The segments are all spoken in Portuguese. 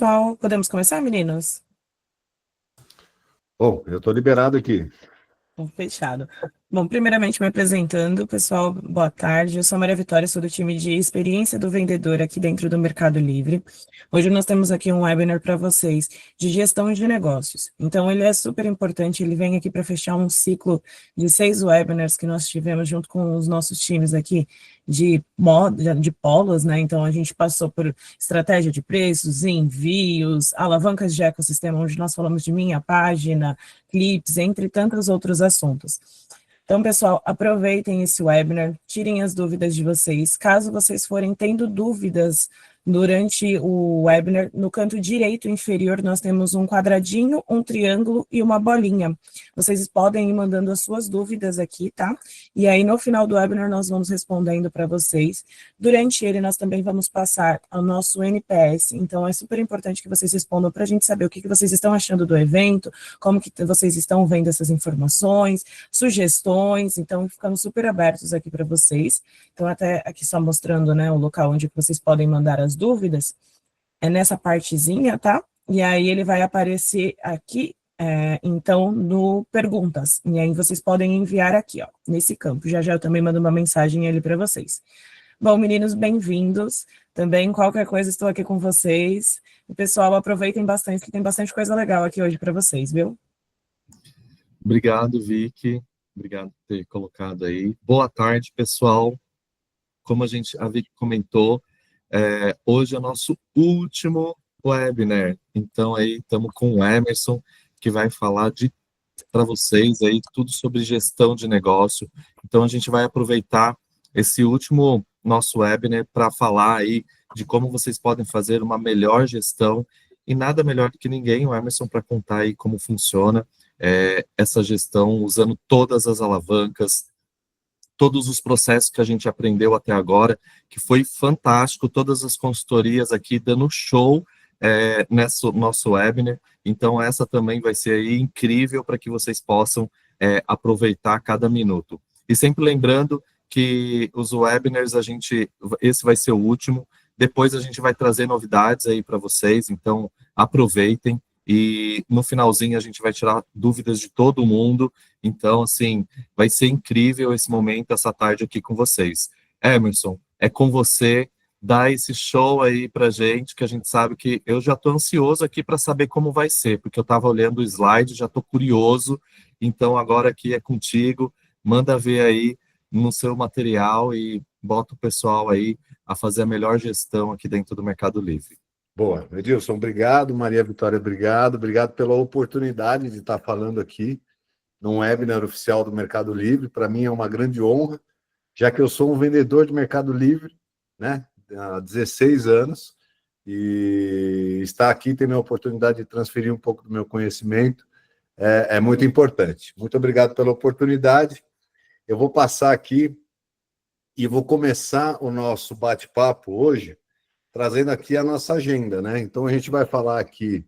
Pessoal, podemos começar, meninos? Bom, eu estou liberado aqui. Fechado. Bom, primeiramente me apresentando, pessoal, boa tarde. Eu sou a Maria Vitória, sou do time de experiência do vendedor aqui dentro do Mercado Livre. Hoje nós temos aqui um webinar para vocês de gestão de negócios. Então, ele é super importante, ele vem aqui para fechar um ciclo de 6 webinars que nós tivemos junto com os nossos times aqui de polos, né? Então, a gente passou por estratégia de preços, envios, alavancas de ecossistema, onde nós falamos de minha página, clips, entre tantos outros assuntos. Então, pessoal, aproveitem esse webinar, tirem as dúvidas de vocês. Caso vocês forem tendo dúvidas durante o webinar, no canto direito inferior nós temos um quadradinho, um triângulo e uma bolinha. Vocês podem ir mandando as suas dúvidas aqui, tá? E aí, no final do webinar, nós vamos respondendo para vocês. Durante ele, nós também vamos passar ao nosso NPS, então é super importante que vocês respondam para a gente saber o que vocês estão achando do evento, como que vocês estão vendo essas informações, sugestões, então ficamos super abertos aqui para vocês. Então, até aqui só mostrando, né, o local onde vocês podem mandar as dúvidas, é nessa partezinha, tá? E aí ele vai aparecer aqui, então, no perguntas. E aí vocês podem enviar aqui, ó, nesse campo. Já já eu também mando uma mensagem ali para vocês. Bom, meninos, bem-vindos. Também, qualquer coisa, estou aqui com vocês. E, pessoal, aproveitem bastante, que tem bastante coisa legal aqui hoje para vocês, viu? Obrigado, Vicky. Obrigado por ter colocado aí. Boa tarde, pessoal. Como a Vicky comentou, hoje é o nosso último webinar. Então, aí, estamos com o Emerson, que vai falar para vocês aí tudo sobre gestão de negócio. Então, a gente vai aproveitar esse último nosso webinar para falar aí de como vocês podem fazer uma melhor gestão, e nada melhor do que ninguém, o Emerson, para contar aí como funciona essa gestão, usando todas as alavancas, todos os processos que a gente aprendeu até agora, que foi fantástico, todas as consultorias aqui dando show nesse nosso webinar. Então, essa também vai ser aí incrível para que vocês possam aproveitar cada minuto. E sempre lembrando que os webinars, esse vai ser o último, depois a gente vai trazer novidades aí para vocês, então aproveitem. E no finalzinho a gente vai tirar dúvidas de todo mundo. Então, assim, vai ser incrível esse momento, essa tarde aqui com vocês. Emerson, é com você, dá esse show aí pra gente, que a gente sabe que eu já tô ansioso aqui para saber como vai ser, porque eu estava olhando o slide, já tô curioso. Então, agora aqui é contigo, manda ver aí no seu material e bota o pessoal aí a fazer a melhor gestão aqui dentro do Mercado Livre. Boa, Edilson, obrigado. Maria Vitória, obrigado. Obrigado pela oportunidade de estar falando aqui num webinar oficial do Mercado Livre. Para mim é uma grande honra, já que eu sou um vendedor de Mercado Livre, né, há 16 anos, e estar aqui tendo a oportunidade de transferir um pouco do meu conhecimento é muito importante. Muito obrigado pela oportunidade. Eu vou passar aqui e vou começar o nosso bate-papo hoje trazendo aqui a nossa agenda, né? Então, a gente vai falar aqui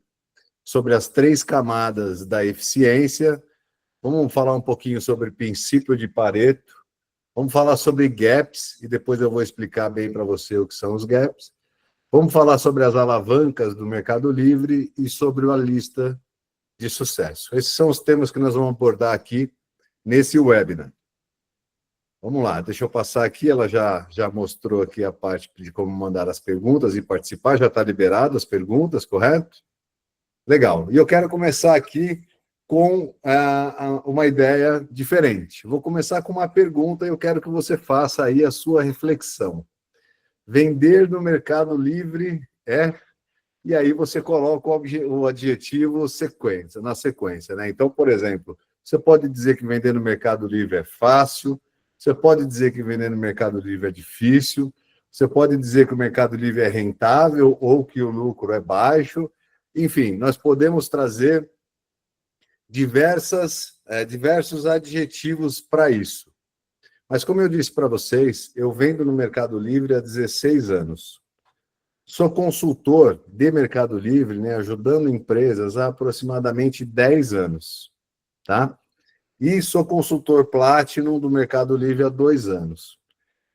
sobre as 3 camadas da eficiência, vamos falar um pouquinho sobre princípio de Pareto, vamos falar sobre gaps, e depois eu vou explicar bem para você o que são os gaps, vamos falar sobre as alavancas do Mercado Livre e sobre a lista de sucesso. Esses são os temas que nós vamos abordar aqui nesse webinar. Vamos lá, deixa eu passar aqui, ela já mostrou aqui a parte de como mandar as perguntas e participar, já está liberado as perguntas, correto? Legal, e eu quero começar aqui com uma ideia diferente. Vou começar com uma pergunta e eu quero que você faça aí a sua reflexão. Vender no Mercado Livre é... E aí você coloca o adjetivo sequência, na sequência, né? Então, por exemplo, você pode dizer que vender no Mercado Livre é fácil, você pode dizer que vender no Mercado Livre é difícil, você pode dizer que o Mercado Livre é rentável ou que o lucro é baixo. Enfim, nós podemos trazer diversos adjetivos para isso. Mas, como eu disse para vocês, eu vendo no Mercado Livre há 16 anos. Sou consultor de Mercado Livre, né, ajudando empresas há aproximadamente 10 anos. Tá? E sou consultor Platinum do Mercado Livre há 2 anos.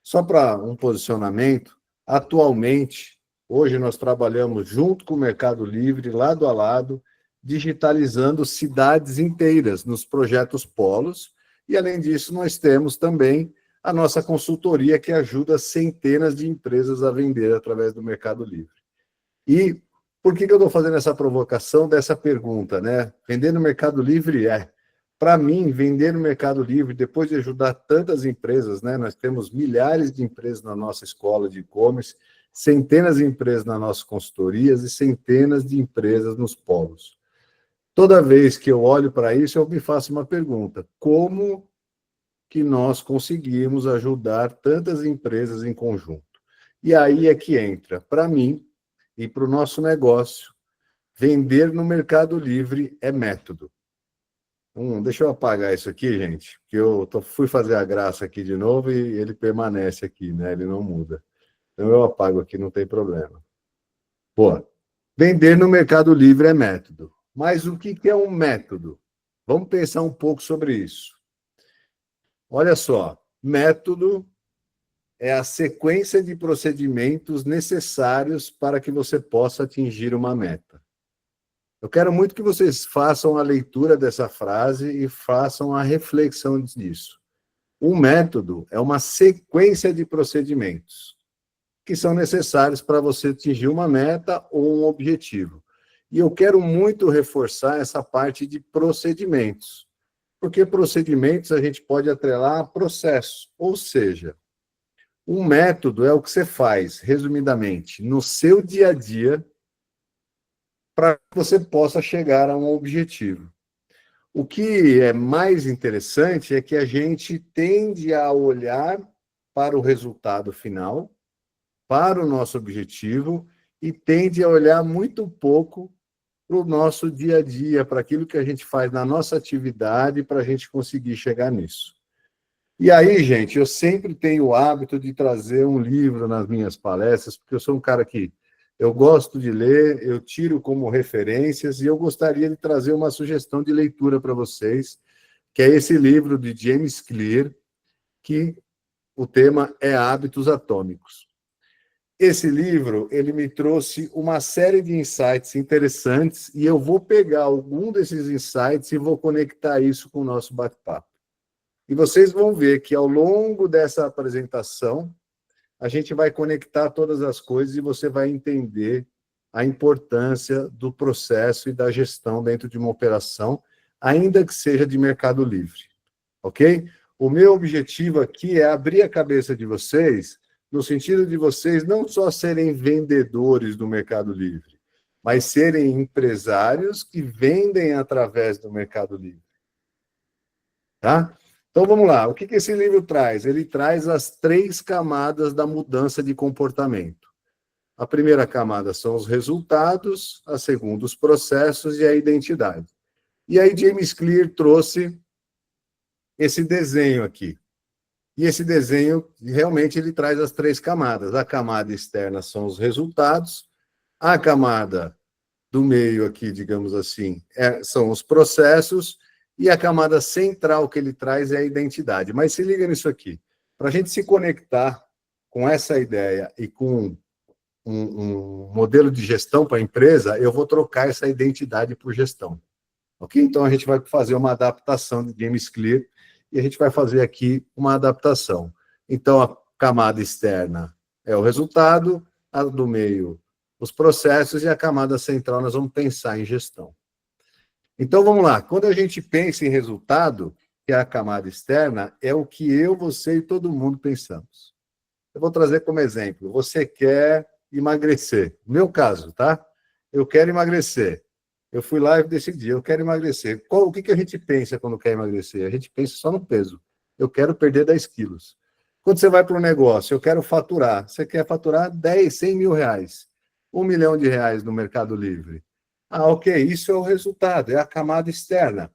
Só para um posicionamento, atualmente Hoje nós trabalhamos junto com o Mercado Livre, lado a lado, digitalizando cidades inteiras nos projetos Polos. E, além disso, nós temos também a nossa consultoria, que ajuda centenas de empresas a vender através do Mercado Livre. E por que eu estou fazendo essa provocação dessa pergunta, né? Vender no Mercado Livre para mim, vender no Mercado Livre, depois de ajudar tantas empresas, né? Nós temos milhares de empresas na nossa escola de e-commerce, centenas de empresas nas nossas consultorias e centenas de empresas nos polos. Toda vez que eu olho para isso, eu me faço uma pergunta: como que nós conseguimos ajudar tantas empresas em conjunto? E aí é que entra, para mim e para o nosso negócio, vender no Mercado Livre é método. Deixa eu apagar isso aqui, gente, que fui fazer a graça aqui de novo e ele permanece aqui, né? Ele não muda. Então eu apago aqui, não tem problema. Boa. Vender no Mercado Livre é método. Mas o que é um método? Vamos pensar um pouco sobre isso. Olha só, método é a sequência de procedimentos necessários para que você possa atingir uma meta. Eu quero muito que vocês façam a leitura dessa frase e façam a reflexão disso. Um método é uma sequência de procedimentos que são necessários para você atingir uma meta ou um objetivo. E eu quero muito reforçar essa parte de procedimentos, porque procedimentos a gente pode atrelar a processos, ou seja, um método é o que você faz, resumidamente, no seu dia a dia, para que você possa chegar a um objetivo. O que é mais interessante é que a gente tende a olhar para o resultado final, para o nosso objetivo, e tende a olhar muito pouco para o nosso dia a dia, para aquilo que a gente faz na nossa atividade, para a gente conseguir chegar nisso. E aí, gente, eu sempre tenho o hábito de trazer um livro nas minhas palestras, porque eu sou um cara que eu gosto de ler, eu tiro como referências, e eu gostaria de trazer uma sugestão de leitura para vocês, que é esse livro de James Clear, que o tema é Hábitos Atômicos. Esse livro, ele me trouxe uma série de insights interessantes, e eu vou pegar algum desses insights e vou conectar isso com o nosso bate-papo. E vocês vão ver que, ao longo dessa apresentação, a gente vai conectar todas as coisas e você vai entender a importância do processo e da gestão dentro de uma operação, ainda que seja de Mercado Livre. Ok? O meu objetivo aqui é abrir a cabeça de vocês, no sentido de vocês não só serem vendedores do Mercado Livre, mas serem empresários que vendem através do Mercado Livre. Tá? Então, vamos lá. O que esse livro traz? Ele traz as 3 camadas da mudança de comportamento. A primeira camada são os resultados, a segunda, os processos e a identidade. E aí, James Clear trouxe esse desenho aqui. E esse desenho, realmente, ele traz as 3 camadas. A camada externa são os resultados, a camada do meio aqui, digamos assim, são os processos, e a camada central que ele traz é a identidade. Mas se liga nisso aqui. Para a gente se conectar com essa ideia e com um modelo de gestão para a empresa, eu vou trocar essa identidade por gestão. Ok? Então, a gente vai fazer uma adaptação de James Clear e a gente vai fazer aqui uma adaptação. Então, a camada externa é o resultado, a do meio, os processos, e a camada central nós vamos pensar em gestão. Então, vamos lá. Quando a gente pensa em resultado, que é a camada externa, é o que eu, você e todo mundo pensamos. Eu vou trazer como exemplo. Você quer emagrecer. No meu caso, tá? Eu quero emagrecer. Eu fui lá e decidi, eu quero emagrecer. O que a gente pensa quando quer emagrecer? A gente pensa só no peso. Eu quero perder 10 quilos. Quando você vai para um negócio, eu quero faturar. Você quer faturar 10, 100 mil reais. R$1 milhão no Mercado Livre. Ok, isso é o resultado, é a camada externa.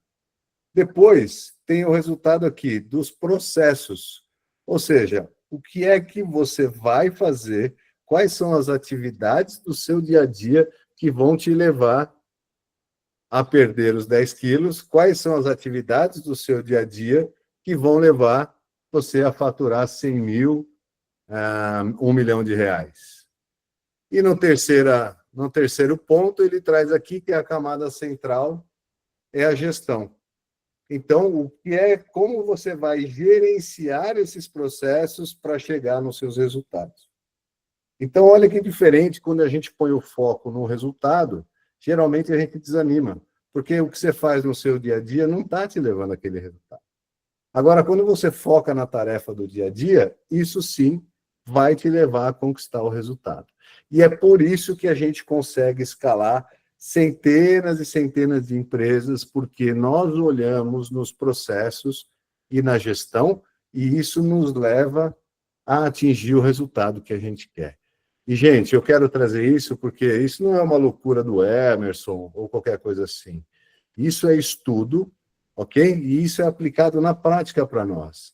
Depois, tem o resultado aqui dos processos. Ou seja, o que é que você vai fazer, quais são as atividades do seu dia a dia que vão te levar a perder os 10 quilos, quais são as atividades do seu dia a dia que vão levar você a faturar 100 mil, R$1 milhão. E no terceiro ponto, ele traz aqui que a camada central é a gestão. Então, o que é como você vai gerenciar esses processos para chegar nos seus resultados. Então, olha que diferente quando a gente põe o foco no resultado, geralmente a gente desanima, porque o que você faz no seu dia a dia não está te levando àquele resultado. Agora, quando você foca na tarefa do dia a dia, isso sim vai te levar a conquistar o resultado. E é por isso que a gente consegue escalar centenas e centenas de empresas, porque nós olhamos nos processos e na gestão, e isso nos leva a atingir o resultado que a gente quer. E, gente, eu quero trazer isso porque isso não é uma loucura do Emerson ou qualquer coisa assim. Isso é estudo, ok? E isso é aplicado na prática para nós.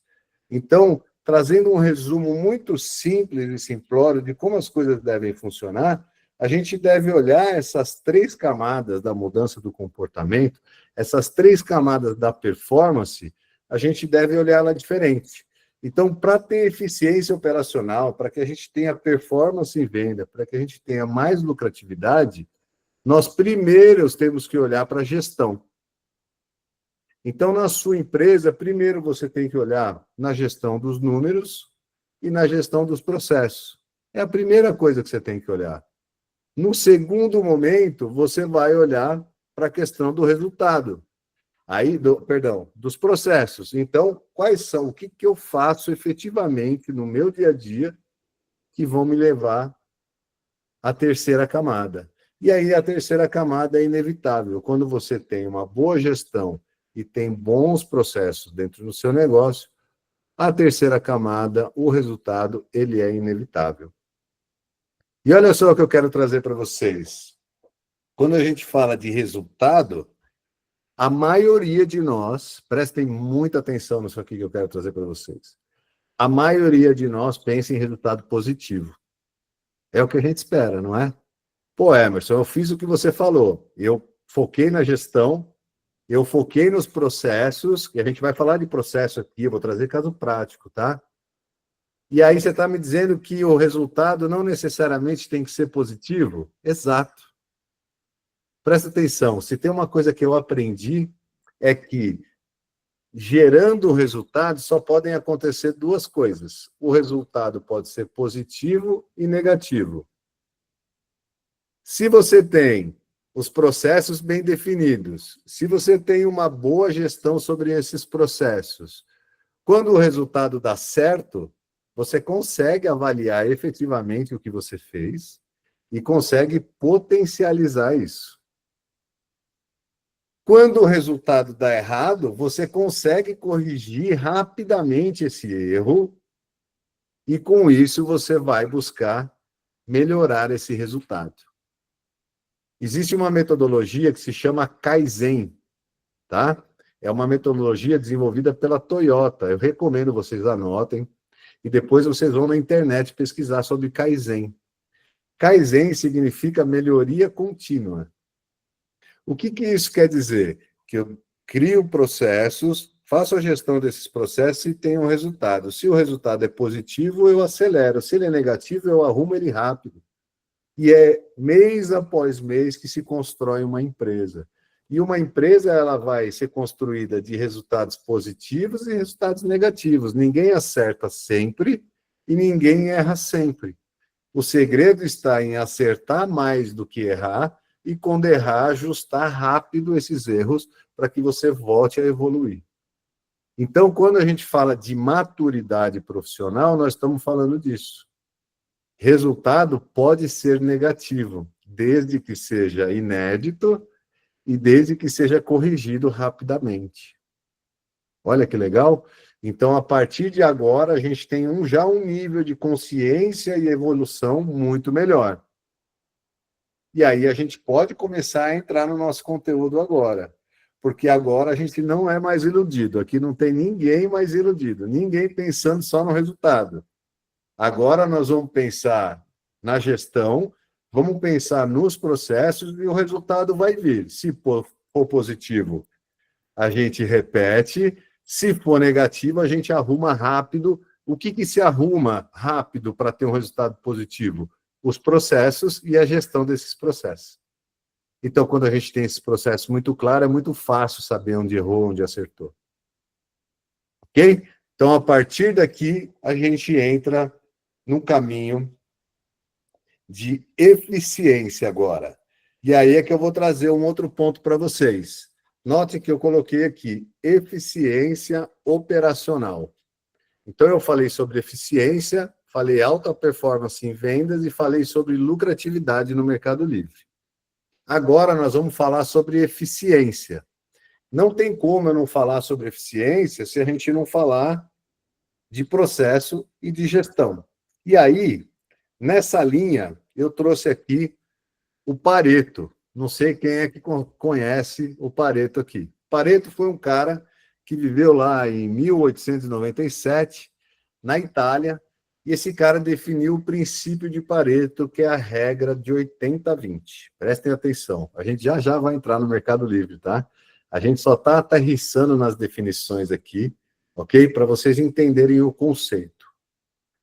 Então, trazendo um resumo muito simples e simplório de como as coisas devem funcionar, a gente deve olhar essas 3 camadas da mudança do comportamento, essas 3 camadas da performance, a gente deve olhar ela diferente. Então, para ter eficiência operacional, para que a gente tenha performance em venda, para que a gente tenha mais lucratividade, nós primeiro temos que olhar para a gestão. Então, na sua empresa, primeiro você tem que olhar na gestão dos números e na gestão dos processos. É a primeira coisa que você tem que olhar. No segundo momento, você vai olhar para a questão do resultado. Dos processos. Então, quais são, o que eu faço efetivamente no meu dia a dia que vão me levar à terceira camada. E aí a terceira camada é inevitável. Quando você tem uma boa gestão e tem bons processos dentro do seu negócio, a terceira camada, o resultado, ele é inevitável. E olha só o que eu quero trazer para vocês. Quando a gente fala de resultado, a maioria de nós, prestem muita atenção nisso aqui que eu quero trazer para vocês. A maioria de nós pensa em resultado positivo. É o que a gente espera, não é? Pô, Emerson, eu fiz o que você falou. Eu foquei na gestão, eu foquei nos processos, e a gente vai falar de processo aqui, eu vou trazer caso prático, tá? E aí você está me dizendo que o resultado não necessariamente tem que ser positivo? Exato. Presta atenção, se tem uma coisa que eu aprendi, é que gerando o resultado só podem acontecer 2 coisas. O resultado pode ser positivo e negativo. Se você tem os processos bem definidos, se você tem uma boa gestão sobre esses processos, quando o resultado dá certo, você consegue avaliar efetivamente o que você fez e consegue potencializar isso. Quando o resultado dá errado, você consegue corrigir rapidamente esse erro e, com isso, você vai buscar melhorar esse resultado. Existe uma metodologia que se chama Kaizen, tá? É uma metodologia desenvolvida pela Toyota. Eu recomendo vocês anotem e depois vocês vão na internet pesquisar sobre Kaizen. Kaizen significa melhoria contínua. O que isso quer dizer? Que eu crio processos, faço a gestão desses processos e tenho um resultado. Se o resultado é positivo, eu acelero. Se ele é negativo, eu arrumo ele rápido. E é mês após mês que se constrói uma empresa. E uma empresa ela vai ser construída de resultados positivos e resultados negativos. Ninguém acerta sempre e ninguém erra sempre. O segredo está em acertar mais do que errar e, quando errar, ajustar rápido esses erros para que você volte a evoluir. Então, quando a gente fala de maturidade profissional, nós estamos falando disso. Resultado pode ser negativo, desde que seja inédito e desde que seja corrigido rapidamente. Olha que legal. Então, a partir de agora, a gente tem já um nível de consciência e evolução muito melhor. E aí a gente pode começar a entrar no nosso conteúdo agora. Porque agora a gente não é mais iludido. Aqui não tem ninguém mais iludido. Ninguém pensando só no resultado. Agora nós vamos pensar na gestão, vamos pensar nos processos e o resultado vai vir. Se for positivo, a gente repete. Se for negativo, a gente arruma rápido. O que se arruma rápido para ter um resultado positivo? os processos e a gestão desses processos. Então, quando a gente tem esse processo muito claro, é muito fácil saber onde errou, onde acertou. Ok? Então, a partir daqui, a gente entra num caminho de eficiência agora. E aí é que eu vou trazer um outro ponto para vocês. Note que eu coloquei aqui, eficiência operacional. Então, eu falei sobre eficiência, falei alta performance em vendas e falei sobre lucratividade no Mercado Livre. Agora, nós vamos falar sobre eficiência. Não tem como eu não falar sobre eficiência se a gente não falar de processo e de gestão. E aí, nessa linha, eu trouxe aqui o Pareto. Não sei quem é que conhece o Pareto aqui. Pareto foi um cara que viveu lá em 1897, na Itália, e esse cara definiu o princípio de Pareto, que é a regra de 80-20. Prestem atenção, a gente já vai entrar no Mercado Livre, tá? A gente só está aterrissando nas definições aqui, ok? Para vocês entenderem o conceito.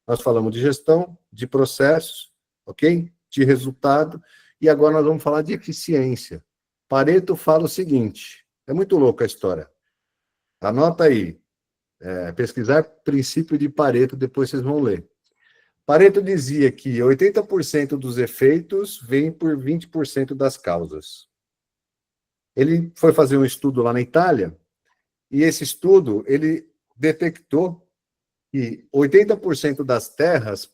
Nós falamos de gestão, de processos, ok? De resultado, e agora nós vamos falar de eficiência. Pareto fala o seguinte, é muito louca a história. Anota aí, pesquisar princípio de Pareto, depois vocês vão ler. Pareto dizia que 80% dos efeitos vêm por 20% das causas. Ele foi fazer um estudo lá na Itália, e esse estudo, ele detectou que 80% das terras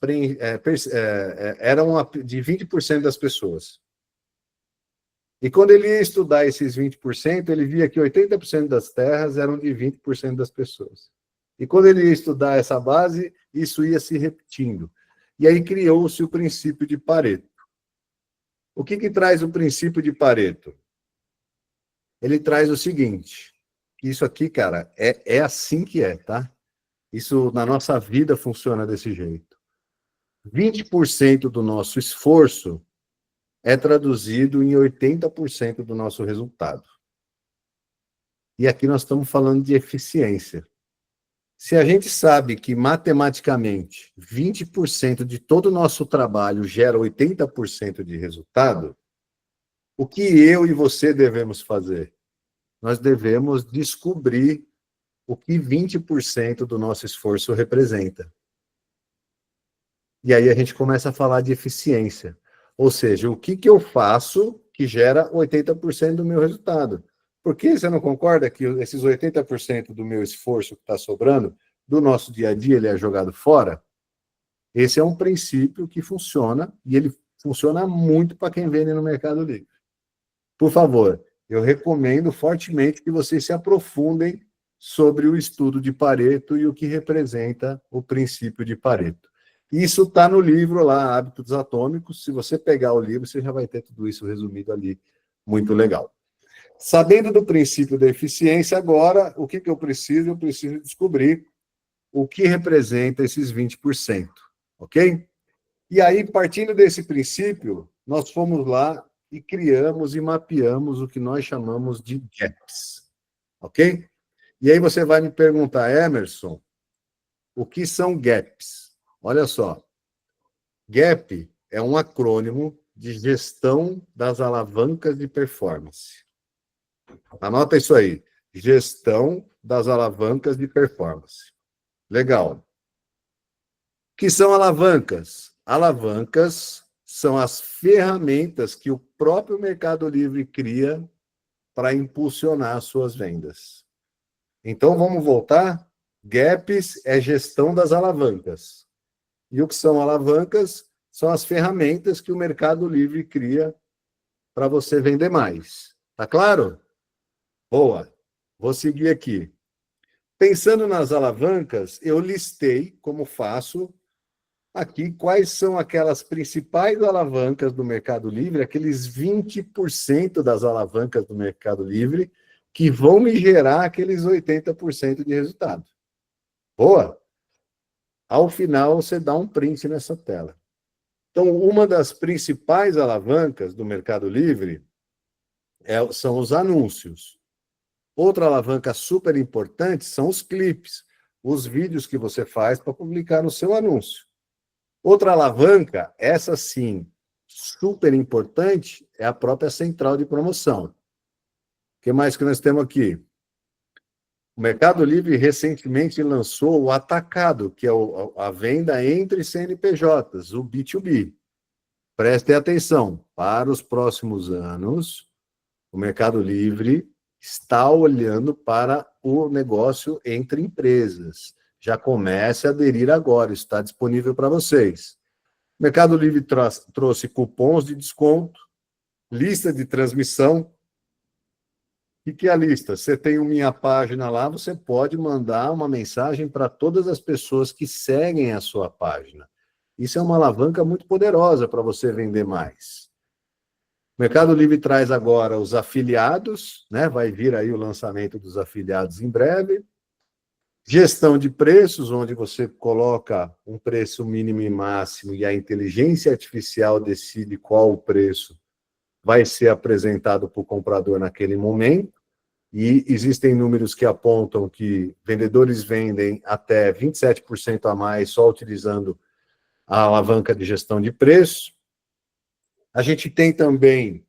eram de 20% das pessoas. E quando ele ia estudar esses 20%, ele via que 80% das terras eram de 20% das pessoas. E quando ele ia estudar essa base, isso ia se repetindo. E aí criou-se o princípio de Pareto. O que traz o princípio de Pareto? Ele traz o seguinte, isso aqui, cara, é assim que é, tá? Isso na nossa vida funciona desse jeito. 20% do nosso esforço é traduzido em 80% do nosso resultado. E aqui nós estamos falando de eficiência. Se a gente sabe que, matematicamente, 20% de todo o nosso trabalho gera 80% de resultado, o que eu e você devemos fazer? Nós devemos descobrir o que 20% do nosso esforço representa. E aí a gente começa a falar de eficiência. Ou seja, o que eu faço que gera 80% do meu resultado? Por que você não concorda que esses 80% do meu esforço que está sobrando, do nosso dia a dia, ele é jogado fora? Esse é um princípio que funciona, e ele funciona muito para quem vende no Mercado Livre. Por favor, eu recomendo fortemente que vocês se aprofundem sobre o estudo de Pareto e o que representa o princípio de Pareto. Isso está no livro lá, Hábitos Atômicos. Se você pegar o livro, você já vai ter tudo isso resumido ali. Muito legal. Sabendo do princípio da eficiência, agora, o que eu preciso? Eu preciso descobrir o que representa esses 20%, ok? E aí, partindo desse princípio, nós fomos lá e criamos e mapeamos o que nós chamamos de gaps, ok? E aí você vai me perguntar, Emerson, o que são gaps? Olha só, GAP é um acrônimo de gestão das alavancas de performance. Anota isso aí, gestão das alavancas de performance. Legal. O que são alavancas? Alavancas são as ferramentas que o próprio Mercado Livre cria para impulsionar as suas vendas. Então, vamos voltar? GAPs é gestão das alavancas. E o que são alavancas? São as ferramentas que o Mercado Livre cria para você vender mais. Tá claro? Boa. Vou seguir aqui. Pensando nas alavancas, eu listei, como faço aqui, quais são aquelas principais alavancas do Mercado Livre, aqueles 20% das alavancas do Mercado Livre que vão me gerar aqueles 80% de resultado. Boa? Ao final, você dá um print nessa tela. Então, uma das principais alavancas do Mercado Livre são os anúncios. Outra alavanca super importante são os clipes, os vídeos que você faz para publicar no seu anúncio. Outra alavanca, essa sim, super importante, é a própria central de promoção. O que mais que nós temos aqui? O Mercado Livre recentemente lançou o atacado, que é a venda entre CNPJs, o B2B. Prestem atenção, para os próximos anos, o Mercado Livre está olhando para o negócio entre empresas. Já comece a aderir agora, está disponível para vocês. O Mercado Livre trouxe cupons de desconto, lista de transmissão. O que é a lista? Você tem uma minha página lá, você pode mandar uma mensagem para todas as pessoas que seguem a sua página. Isso é uma alavanca muito poderosa para você vender mais. O Mercado Livre traz agora os afiliados, né? Vai vir aí o lançamento dos afiliados em breve. Gestão de preços, onde você coloca um preço mínimo e máximo e a inteligência artificial decide qual o preço vai ser apresentado para o comprador naquele momento. E existem números que apontam que vendedores vendem até 27% a mais só utilizando a alavanca de gestão de preço. A gente tem também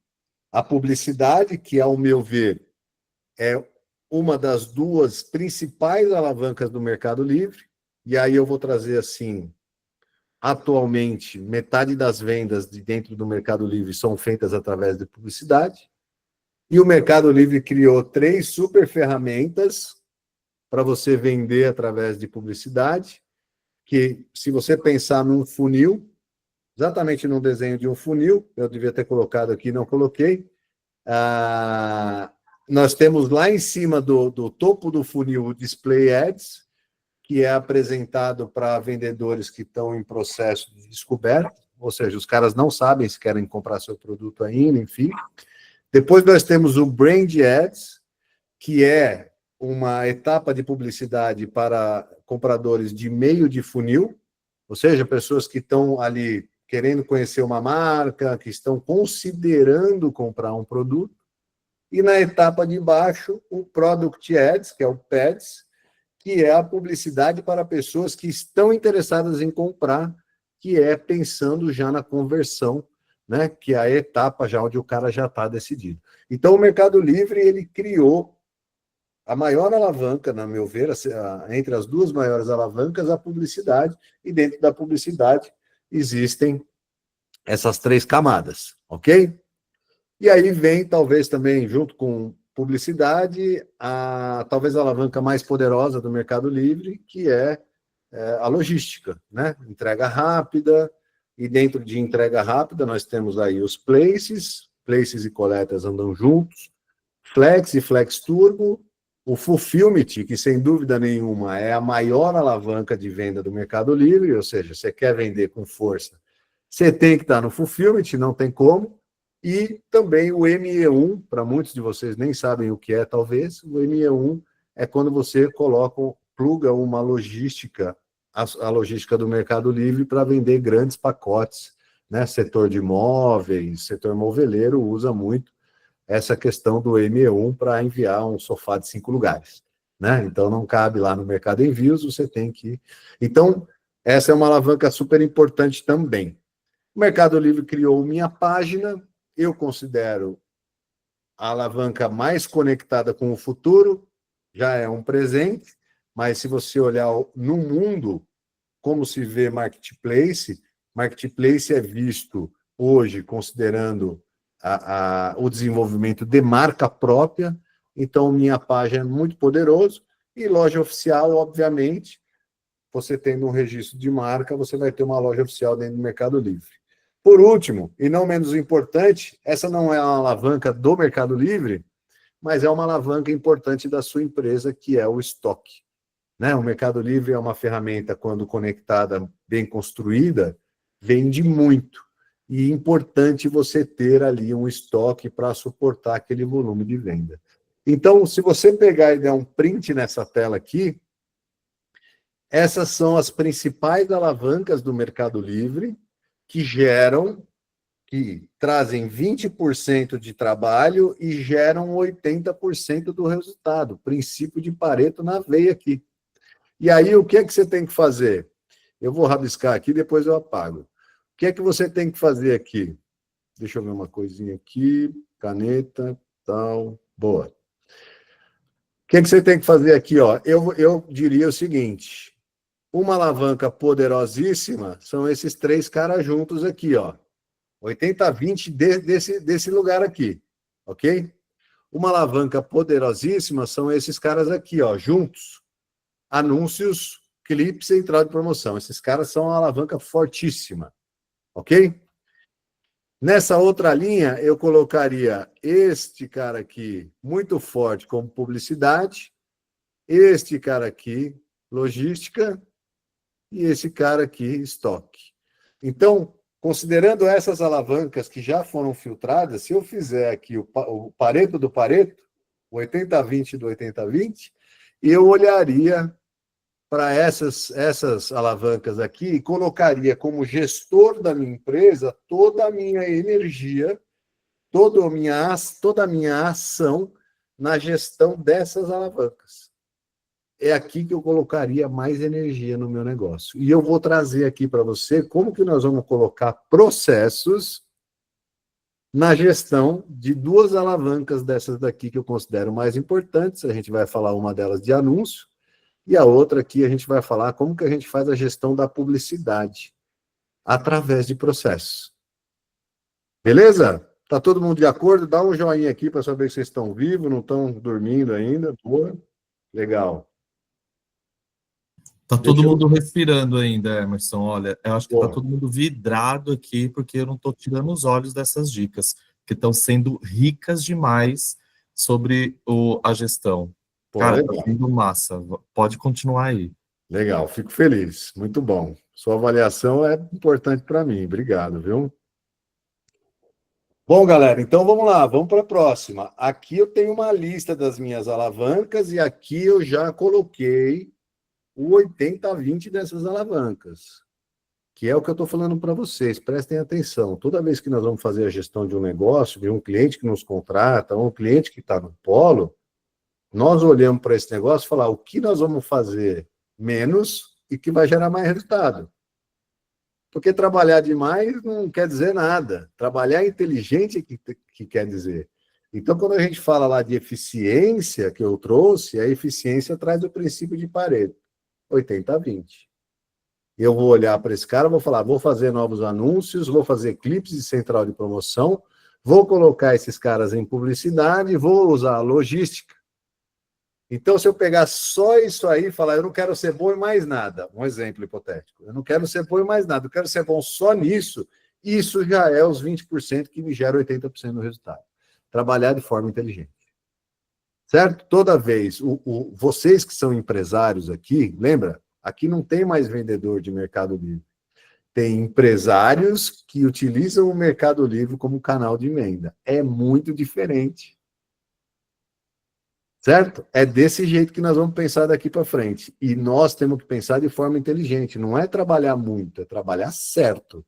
a publicidade, que, ao meu ver, é uma das duas principais alavancas do Mercado Livre. E aí eu vou trazer assim, atualmente, metade das vendas de dentro do Mercado Livre são feitas através de publicidade. E o Mercado Livre criou 3 super ferramentas para você vender através de publicidade, que, se você pensar num funil, exatamente no desenho de um funil, eu devia ter colocado aqui, não coloquei, nós temos lá em cima do topo do funil o Display Ads, que é apresentado para vendedores que estão em processo de descoberta, ou seja, os caras não sabem se querem comprar seu produto ainda, enfim. Depois nós temos o Brand Ads, que é uma etapa de publicidade para compradores de meio de funil, ou seja, pessoas que estão ali querendo conhecer uma marca, que estão considerando comprar um produto. E na etapa de baixo, o Product Ads, que é o PADS, que é a publicidade para pessoas que estão interessadas em comprar, que é pensando já na conversão, né, que é a etapa já onde o cara já está decidido. Então, o Mercado Livre, ele criou a maior alavanca, na meu ver, entre as duas maiores alavancas, a publicidade, e dentro da publicidade existem essas 3 camadas, ok? E aí vem, talvez também, junto com publicidade, talvez a alavanca mais poderosa do Mercado Livre, que é a logística, né? Entrega rápida, e dentro de entrega rápida nós temos aí os places e coletas andam juntos, Flex e Flex Turbo, o Fulfillment, que sem dúvida nenhuma é a maior alavanca de venda do Mercado Livre, ou seja, você quer vender com força, você tem que estar no Fulfillment, não tem como. E também o ME1, para muitos de vocês nem sabem o que é, talvez, o ME1 é quando você pluga uma logística, a logística do Mercado Livre para vender grandes pacotes, né? Setor de imóveis, setor moveleiro usa muito essa questão do ME1 para enviar um sofá de 5 lugares, né? Então não cabe lá no Mercado Envios, você tem que... Então, essa é uma alavanca super importante também. O Mercado Livre criou Minha Página, eu considero a alavanca mais conectada com o futuro, já é um presente, mas se você olhar no mundo, como se vê marketplace é visto hoje considerando o desenvolvimento de marca própria, então Minha Página é muito poderoso, e loja oficial, obviamente, você tendo um registro de marca, você vai ter uma loja oficial dentro do Mercado Livre. Por último, e não menos importante, essa não é uma alavanca do Mercado Livre, mas é uma alavanca importante da sua empresa, que é o estoque, né? O Mercado Livre é uma ferramenta, quando conectada, bem construída, vende muito. E é importante você ter ali um estoque para suportar aquele volume de venda. Então, se você pegar e der um print nessa tela aqui, essas são as principais alavancas do Mercado Livre, que trazem 20% de trabalho e geram 80% do resultado. Princípio de Pareto na veia aqui. E aí, o que é que você tem que fazer? Eu vou rabiscar aqui, depois eu apago. O que é que você tem que fazer aqui? Deixa eu ver uma coisinha aqui. Caneta, tal. Boa. O que é que você tem que fazer aqui? Ó? Eu diria o seguinte. Uma alavanca poderosíssima são esses três caras juntos aqui, ó. 80-20 desse lugar aqui, ok? Uma alavanca poderosíssima são esses caras aqui, ó, juntos. Anúncios, clipe, central de promoção. Esses caras são uma alavanca fortíssima, ok? Nessa outra linha, eu colocaria este cara aqui, muito forte, como publicidade, este cara aqui, logística, e esse cara aqui, estoque. Então, considerando essas alavancas que já foram filtradas, se eu fizer aqui o Pareto do Pareto, o 80-20 do 80-20, eu olharia para essas alavancas aqui e colocaria como gestor da minha empresa toda a minha energia, toda a minha ação na gestão dessas alavancas. É aqui que eu colocaria mais energia no meu negócio. E eu vou trazer aqui para você como que nós vamos colocar processos na gestão de duas alavancas dessas daqui que eu considero mais importantes. A gente vai falar uma delas de anúncio e a outra aqui a gente vai falar como que a gente faz a gestão da publicidade através de processos. Beleza? Tá todo mundo de acordo? Dá um joinha aqui para saber se vocês estão vivos, não estão dormindo ainda. Boa. Legal. Tá todo mundo respirando ainda, Emerson. Olha, eu acho que tá Boa. todo mundo vidrado aqui, porque eu não tô tirando os olhos dessas dicas, que estão sendo ricas demais sobre a gestão. Pô, Cara, legal. tá sendo massa. Pode continuar aí. Legal, fico feliz. Muito bom. Sua avaliação é importante para mim. Obrigado, viu? Bom, galera, então vamos lá, vamos para a próxima. Aqui eu tenho uma lista das minhas alavancas e aqui eu já coloquei o 80-20 dessas alavancas, que é o que eu estou falando para vocês. Prestem atenção. Toda vez que nós vamos fazer a gestão de um negócio, de um cliente que nos contrata, um cliente que está no polo, nós olhamos para esse negócio e falar o que nós vamos fazer menos e que vai gerar mais resultado. Porque trabalhar demais não quer dizer nada. Trabalhar inteligente é que quer dizer. Então, quando a gente fala lá de eficiência, que eu trouxe, a eficiência traz o princípio de Pareto, 80-20. Eu vou olhar para esse cara, vou falar, vou fazer novos anúncios, vou fazer clipes de central de promoção, vou colocar esses caras em publicidade, vou usar a logística. Então, se eu pegar só isso aí e falar, eu não quero ser bom em mais nada, um exemplo hipotético, eu não quero ser bom em mais nada, eu quero ser bom só nisso, isso já é os 20% que me gera 80% do resultado. Trabalhar de forma inteligente. Certo? Toda vez, vocês que são empresários aqui, lembra? Aqui não tem mais vendedor de Mercado Livre. Tem empresários que utilizam o Mercado Livre como canal de venda. É muito diferente. Certo? É desse jeito que nós vamos pensar daqui para frente. E nós temos que pensar de forma inteligente. Não é trabalhar muito, é trabalhar certo.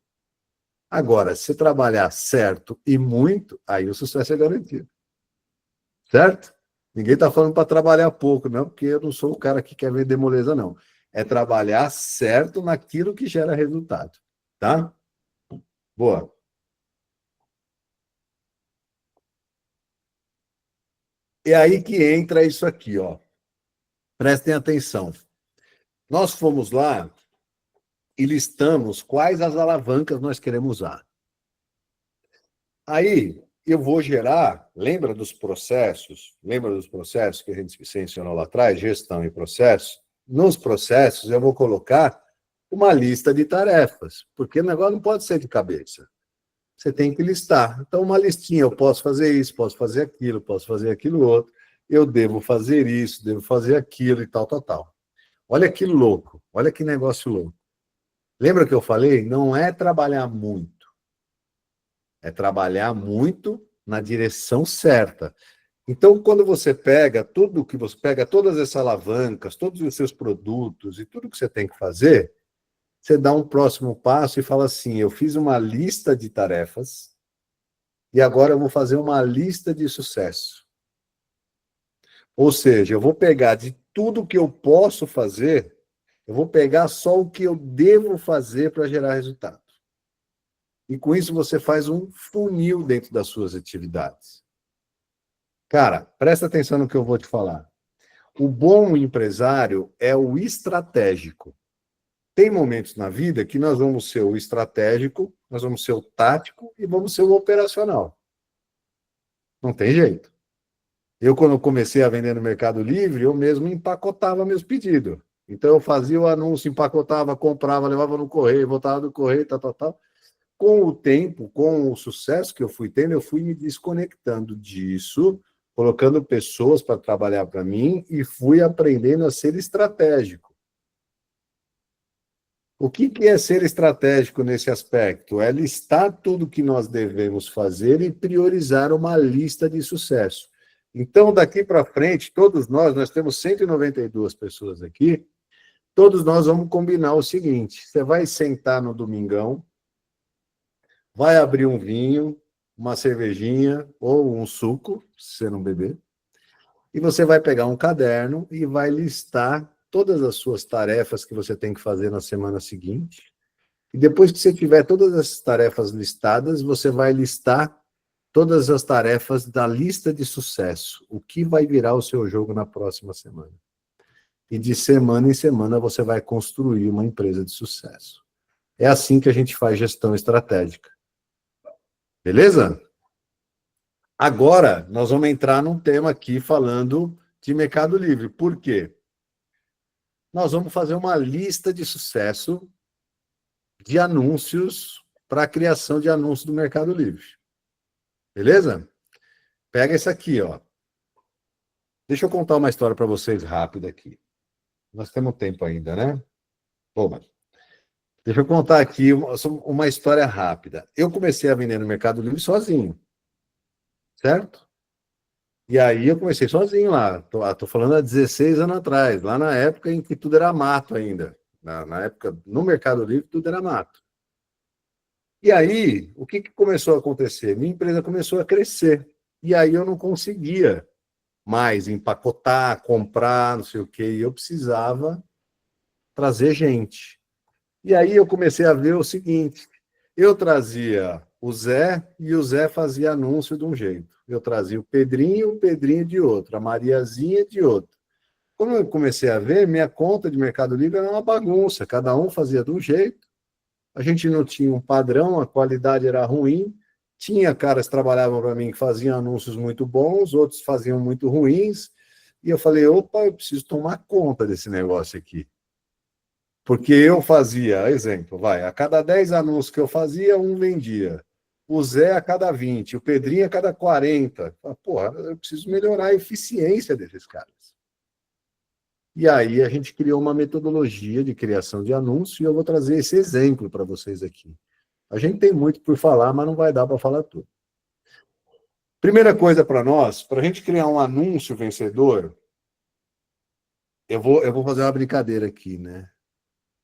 Agora, se trabalhar certo e muito, aí o sucesso é garantido. Certo? Ninguém está falando para trabalhar pouco, não, porque eu não sou o cara que quer vender moleza, não. É trabalhar certo naquilo que gera resultado. Tá? Boa. É aí que entra isso aqui, ó. Prestem atenção. Nós fomos lá e listamos quais as alavancas nós queremos usar. Aí eu vou gerar, lembra dos processos? Lembra dos processos que a gente mencionou lá atrás, gestão e processo? Nos processos eu vou colocar uma lista de tarefas, porque o negócio não pode ser de cabeça. Você tem que listar. Então, uma listinha, eu posso fazer isso, posso fazer aquilo outro, eu devo fazer isso, devo fazer aquilo e tal, tal, tal. Olha que louco, olha que negócio louco. Lembra que eu falei? Não é trabalhar muito. É trabalhar muito na direção certa. Então, quando você pega tudo que você pega, todas essas alavancas, todos os seus produtos e tudo que você tem que fazer, você dá um próximo passo e fala assim, eu fiz uma lista de tarefas e agora eu vou fazer uma lista de sucesso. Ou seja, eu vou pegar de tudo que eu posso fazer Eu vou pegar só o que eu devo fazer para gerar resultado. E com isso você faz um funil dentro das suas atividades. Cara, presta atenção no que eu vou te falar. O bom empresário é o estratégico. Tem momentos na vida que nós vamos ser o estratégico, nós vamos ser o tático e vamos ser o operacional. Não tem jeito. Eu, quando comecei a vender no Mercado Livre, eu mesmo empacotava meus pedidos. Então, eu fazia o anúncio, empacotava, comprava, levava no correio, voltava do correio, tal. Com o tempo, com o sucesso que eu fui tendo, eu fui me desconectando disso, colocando pessoas para trabalhar para mim e fui aprendendo a ser estratégico. O que é ser estratégico nesse aspecto? É listar tudo que nós devemos fazer e priorizar uma lista de sucesso. Então, daqui para frente, todos nós temos 192 pessoas aqui, todos nós vamos combinar o seguinte: você vai sentar no domingão, vai abrir um vinho, uma cervejinha ou um suco, se você não beber, e você vai pegar um caderno e vai listar todas as suas tarefas que você tem que fazer na semana seguinte. E depois que você tiver todas essas tarefas listadas, você vai listar todas as tarefas da lista de sucesso, o que vai virar o seu jogo na próxima semana. E de semana em semana você vai construir uma empresa de sucesso. É assim que a gente faz gestão estratégica. Beleza? Agora, nós vamos entrar num tema aqui falando de Mercado Livre. Por quê? Nós vamos fazer uma lista de sucesso de anúncios para a criação de anúncios do Mercado Livre. Beleza? Pega esse aqui, ó. Deixa eu contar uma história para vocês rápida aqui. Nós temos tempo ainda, né? Bom, mas deixa eu contar aqui uma história rápida. Eu comecei a vender no Mercado Livre sozinho, certo? E aí eu comecei sozinho lá. Tô falando há 16 anos atrás, lá na época em que tudo era mato ainda. Na época, no Mercado Livre, tudo era mato. E aí, o que começou a acontecer? Minha empresa começou a crescer. E aí eu não conseguia mais empacotar, comprar, não sei o quê. E eu precisava trazer gente. E aí eu comecei a ver o seguinte: eu trazia o Zé e o Zé fazia anúncio de um jeito. Eu trazia o Pedrinho de outro, a Mariazinha de outro. Quando eu comecei a ver, minha conta de Mercado Livre era uma bagunça, cada um fazia de um jeito, a gente não tinha um padrão, a qualidade era ruim, tinha caras que trabalhavam para mim que faziam anúncios muito bons, outros faziam muito ruins, e eu falei, opa, eu preciso tomar conta desse negócio aqui. Porque eu fazia, exemplo, a cada 10 anúncios que eu fazia, um vendia. O Zé a cada 20, o Pedrinho a cada 40. Porra, eu preciso melhorar a eficiência desses caras. E aí a gente criou uma metodologia de criação de anúncio e eu vou trazer esse exemplo para vocês aqui. A gente tem muito por falar, mas não vai dar para falar tudo. Primeira coisa para nós, para a gente criar um anúncio vencedor, eu vou fazer uma brincadeira aqui, né?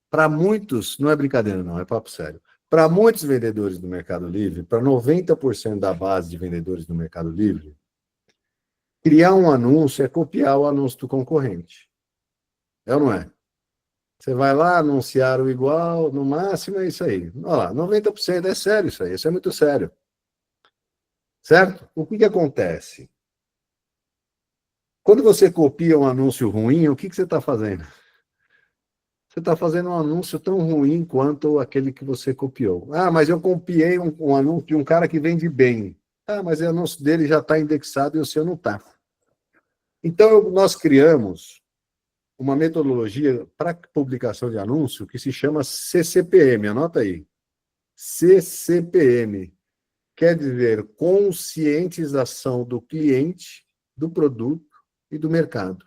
Para muitos, não é brincadeira não, é papo sério. Para muitos vendedores do Mercado Livre, para 90% da base de vendedores do Mercado Livre, criar um anúncio é copiar o anúncio do concorrente. É ou não é? Você vai lá, anunciar o igual, no máximo é isso aí. Olha lá, 90% é sério isso é muito sério. Certo? O que acontece? Quando você copia um anúncio ruim, o que você está fazendo? Você está fazendo um anúncio tão ruim quanto aquele que você copiou. Ah, mas eu copiei um anúncio de um cara que vende bem. Ah, mas o anúncio dele já está indexado e o seu não está. Então, nós criamos uma metodologia para publicação de anúncio que se chama CCPM. Anota aí. CCPM. Quer dizer conscientização do cliente, do produto e do mercado.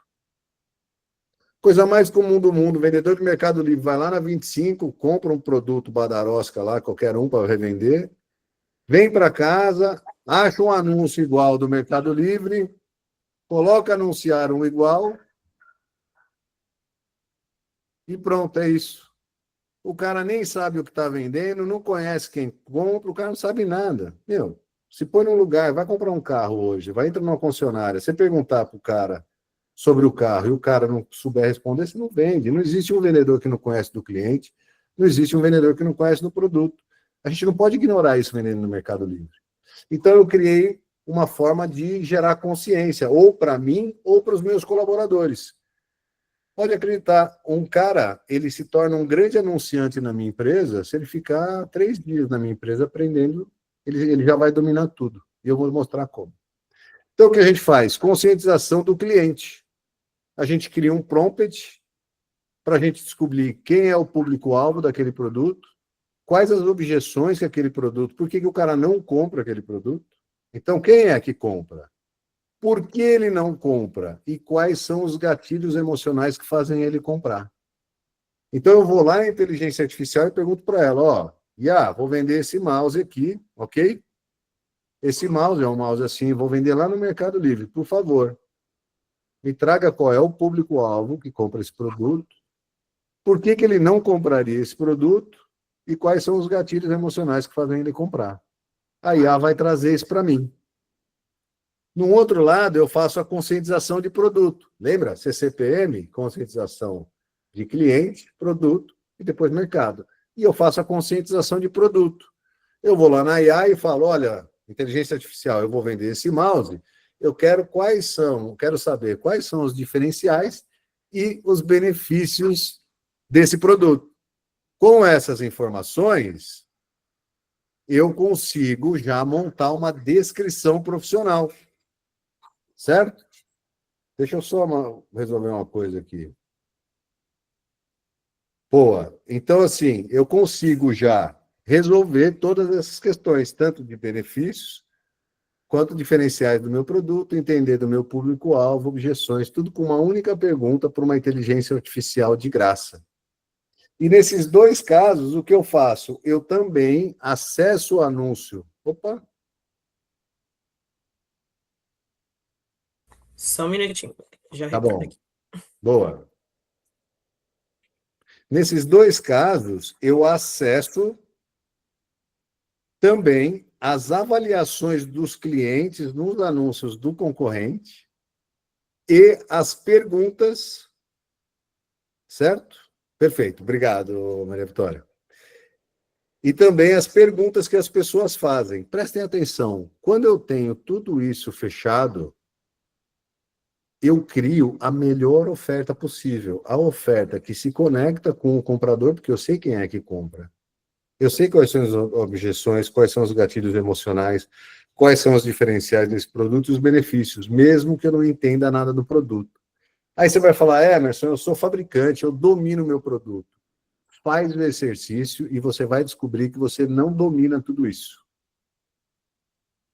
Coisa mais comum do mundo, o vendedor de Mercado Livre vai lá na 25, compra um produto badarosca lá, qualquer um para revender, vem para casa, acha um anúncio igual do Mercado Livre, coloca anunciar um igual e pronto, é isso. O cara nem sabe o que está vendendo, não conhece quem compra, o cara não sabe nada. Se põe num lugar, vai comprar um carro hoje, vai entrar numa concessionária, você perguntar para o cara sobre o carro e o cara não souber responder, você não vende. Não existe um vendedor que não conhece do cliente, não existe um vendedor que não conhece do produto. A gente não pode ignorar isso vendendo no Mercado Livre. Então, eu criei uma forma de gerar consciência, ou para mim, ou para os meus colaboradores. Pode acreditar, um cara, ele se torna um grande anunciante na minha empresa, se ele ficar 3 dias na minha empresa aprendendo, ele já vai dominar tudo. E eu vou mostrar como. Então, o que a gente faz? Conscientização do cliente. A gente cria um prompt para a gente descobrir quem é o público-alvo daquele produto, quais as objeções que aquele produto, por que o cara não compra aquele produto. Então, quem é que compra? Por que ele não compra? E quais são os gatilhos emocionais que fazem ele comprar? Então, eu vou lá em inteligência artificial e pergunto para ela, ó, vou vender esse mouse aqui, ok? Esse mouse é um mouse assim, vou vender lá no Mercado Livre. Por favor, me traga qual é o público-alvo que compra esse produto, por que ele não compraria esse produto e quais são os gatilhos emocionais que fazem ele comprar. A IA vai trazer isso para mim. No outro lado, eu faço a conscientização de produto. Lembra? CCPM, conscientização de cliente, produto e depois mercado. E eu faço a conscientização de produto. Eu vou lá na IA e falo, olha, inteligência artificial, eu vou vender esse mouse, eu quero saber quais são os diferenciais e os benefícios desse produto. Com essas informações, eu consigo já montar uma descrição profissional. Certo? Deixa eu só resolver uma coisa aqui. Boa. Então, assim, eu consigo já resolver todas essas questões, tanto de benefícios, quanto diferenciais do meu produto, entender do meu público-alvo, objeções, tudo com uma única pergunta para uma inteligência artificial de graça. E nesses 2 casos, o que eu faço? Eu também acesso o anúncio. Opa! Só um minutinho. Já Tá retorno bom. aqui. Boa. Nesses 2 casos, eu acesso também as avaliações dos clientes nos anúncios do concorrente e as perguntas, certo? Perfeito, obrigado, Maria Vitória. E também as perguntas que as pessoas fazem. Prestem atenção, quando eu tenho tudo isso fechado, eu crio a melhor oferta possível. A oferta que se conecta com o comprador, porque eu sei quem é que compra. Eu sei quais são as objeções, quais são os gatilhos emocionais, quais são os diferenciais desse produto e os benefícios, mesmo que eu não entenda nada do produto. Aí você vai falar, Emerson, eu sou fabricante, eu domino o meu produto. Faz o exercício e você vai descobrir que você não domina tudo isso.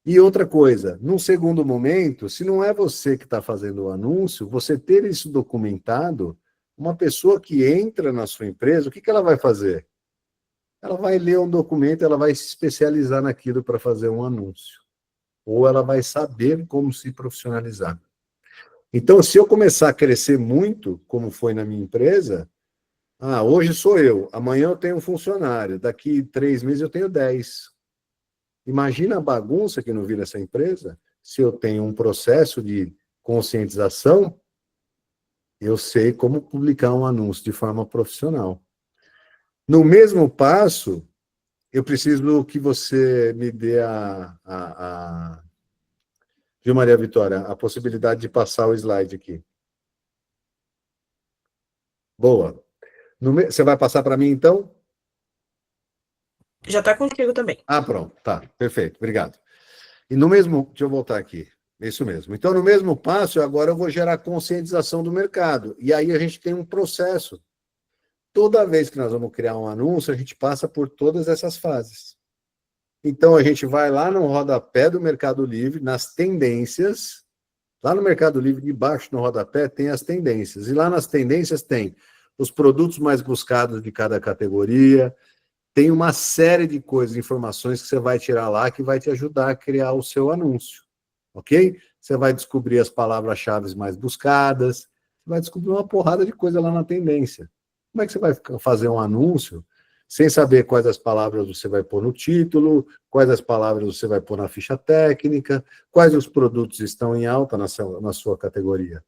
E outra coisa, num segundo momento, se não é você que está fazendo o anúncio, você ter isso documentado, uma pessoa que entra na sua empresa, o que ela vai fazer? Ela vai ler um documento, ela vai se especializar naquilo para fazer um anúncio. Ou ela vai saber como se profissionalizar. Então, se eu começar a crescer muito, como foi na minha empresa, hoje sou eu, amanhã eu tenho um funcionário, daqui 3 meses eu tenho 10. Imagina a bagunça que não vira essa empresa, se eu tenho um processo de conscientização, eu sei como publicar um anúncio de forma profissional. No mesmo passo, eu preciso que você me dê viu, Maria Vitória, a possibilidade de passar o slide aqui. Boa. Você vai passar para mim, então? Já está contigo também. Pronto. Tá. Perfeito. Obrigado. E no mesmo... Deixa eu voltar aqui. Isso mesmo. Então, no mesmo passo, agora eu vou gerar conscientização do mercado. E aí a gente tem um processo. Toda vez que nós vamos criar um anúncio, a gente passa por todas essas fases. Então, a gente vai lá no rodapé do Mercado Livre, nas tendências. Lá no Mercado Livre, debaixo no rodapé, tem as tendências. E lá nas tendências tem os produtos mais buscados de cada categoria. Tem uma série de coisas, informações que você vai tirar lá que vai te ajudar a criar o seu anúncio. Ok? Você vai descobrir as palavras-chave mais buscadas. Você vai descobrir uma porrada de coisa lá na tendência. Como é que você vai fazer um anúncio sem saber quais as palavras você vai pôr no título, quais as palavras você vai pôr na ficha técnica, quais os produtos estão em alta na sua categoria?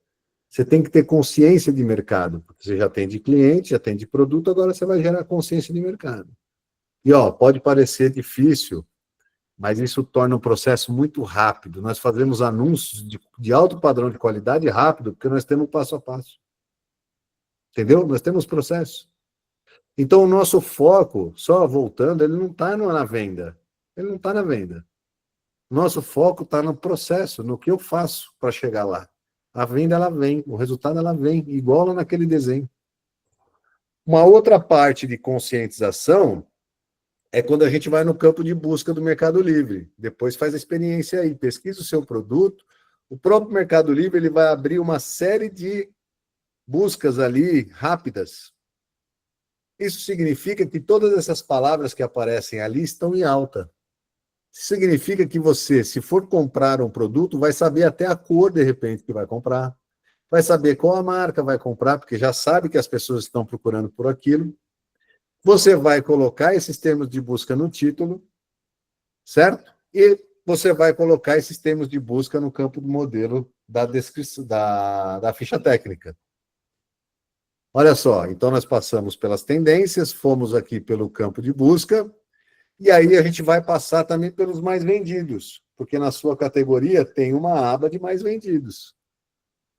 Você tem que ter consciência de mercado, porque você já tem de cliente, já tem de produto, agora você vai gerar consciência de mercado. E, ó, pode parecer difícil, mas isso torna o processo muito rápido. Nós fazemos anúncios de alto padrão de qualidade rápido, porque nós temos passo a passo. Entendeu? Nós temos processo. Então, o nosso foco, só voltando, ele não está na venda. Ele não está na venda. Nosso foco está no processo, no que eu faço para chegar lá. A venda, ela vem, o resultado, ela vem, igual lá naquele desenho. Uma outra parte de conscientização é quando a gente vai no campo de busca do Mercado Livre. Depois faz a experiência aí, pesquisa o seu produto. O próprio Mercado Livre ele vai abrir uma série de buscas ali rápidas. Isso significa que todas essas palavras que aparecem ali estão em alta. Significa que você, se for comprar um produto, vai saber até a cor, de repente, que vai comprar. Vai saber qual a marca vai comprar, porque já sabe que as pessoas estão procurando por aquilo. Você vai colocar esses termos de busca no título, certo? E você vai colocar esses termos de busca no campo do modelo da descrição, da ficha técnica. Olha só, então nós passamos pelas tendências, fomos aqui pelo campo de busca, e aí a gente vai passar também pelos mais vendidos, porque na sua categoria tem uma aba de mais vendidos.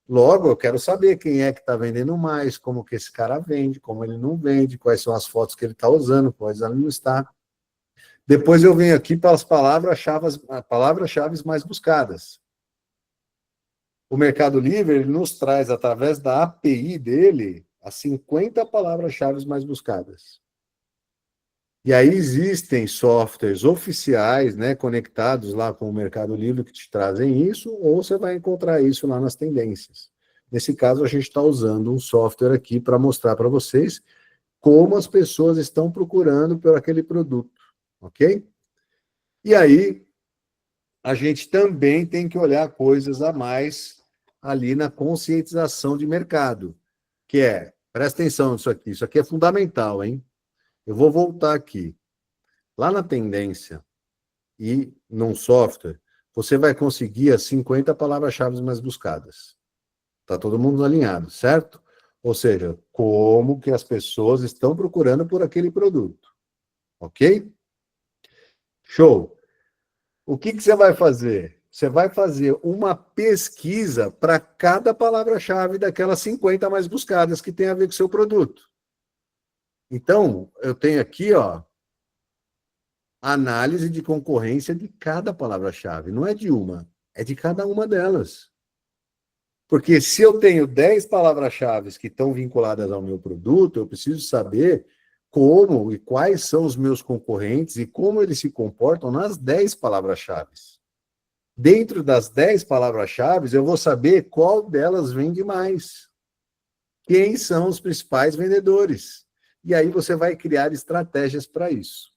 Logo, eu quero saber quem é que está vendendo mais, como que esse cara vende, como ele não vende, quais são as fotos que ele está usando, quais ele não está. Depois eu venho aqui para as palavras-chave mais buscadas. O Mercado Livre ele nos traz, através da API dele, as 50 palavras-chave mais buscadas. E aí existem softwares oficiais, né, conectados lá com o Mercado Livre que te trazem isso, ou você vai encontrar isso lá nas tendências. Nesse caso, a gente está usando um software aqui para mostrar para vocês como as pessoas estão procurando por aquele produto, ok? E aí, a gente também tem que olhar coisas a mais ali na conscientização de mercado, que é, presta atenção nisso aqui, isso aqui é fundamental, hein? Eu vou voltar aqui. Lá na tendência e num software, você vai conseguir as 50 palavras-chave mais buscadas. Tá todo mundo alinhado, certo? Ou seja, como que as pessoas estão procurando por aquele produto. Ok? Show! O que você vai fazer? Você vai fazer uma pesquisa para cada palavra-chave daquelas 50 mais buscadas que tem a ver com o seu produto. Então, eu tenho aqui, ó, análise de concorrência de cada palavra-chave. Não é de uma, é de cada uma delas. Porque se eu tenho 10 palavras-chave que estão vinculadas ao meu produto, eu preciso saber como e quais são os meus concorrentes e como eles se comportam nas 10 palavras-chave. Dentro das 10 palavras-chave, eu vou saber qual delas vende mais. Quem são os principais vendedores. E aí você vai criar estratégias para isso.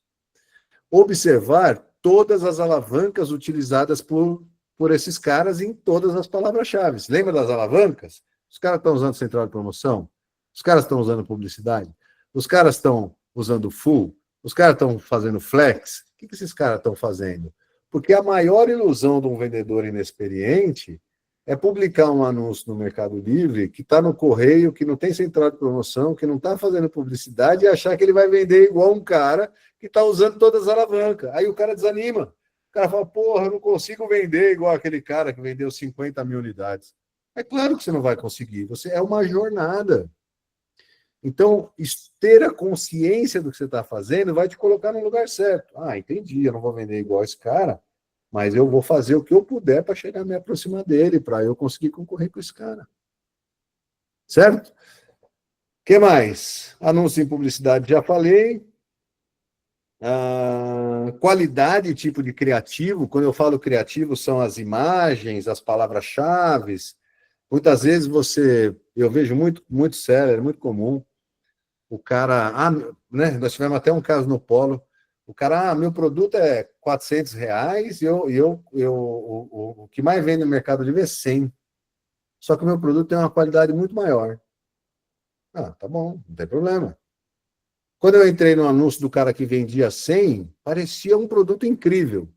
Observar todas as alavancas utilizadas por esses caras em todas as palavras-chave. Lembra das alavancas? Os caras estão usando central de promoção? Os caras estão usando publicidade? Os caras estão usando full? Os caras estão fazendo flex? O que esses caras estão fazendo? Porque a maior ilusão de um vendedor inexperiente é publicar um anúncio no Mercado Livre que está no correio, que não tem central de promoção, que não está fazendo publicidade e achar que ele vai vender igual um cara que está usando todas as alavancas. Aí o cara desanima. O cara fala, porra, eu não consigo vender igual aquele cara que vendeu 50 mil unidades. É claro que você não vai conseguir. Você é uma jornada. Então, ter a consciência do que você está fazendo vai te colocar no lugar certo. Ah, entendi, eu não vou vender igual esse cara, mas eu vou fazer o que eu puder para chegar a me aproximar dele, para eu conseguir concorrer com esse cara. Certo? O que mais? Anúncio em publicidade, já falei. Qualidade e tipo de criativo. Quando eu falo criativo, são as imagens, as palavras-chave. Muitas vezes eu vejo muito sério, é muito comum, o cara, né, nós tivemos até um caso no Polo, o cara, meu produto é R$ 400 e o que mais vende no Mercado Livre é 100. Só que o meu produto tem uma qualidade muito maior. Tá bom, não tem problema. Quando eu entrei no anúncio do cara que vendia 100, parecia um produto incrível.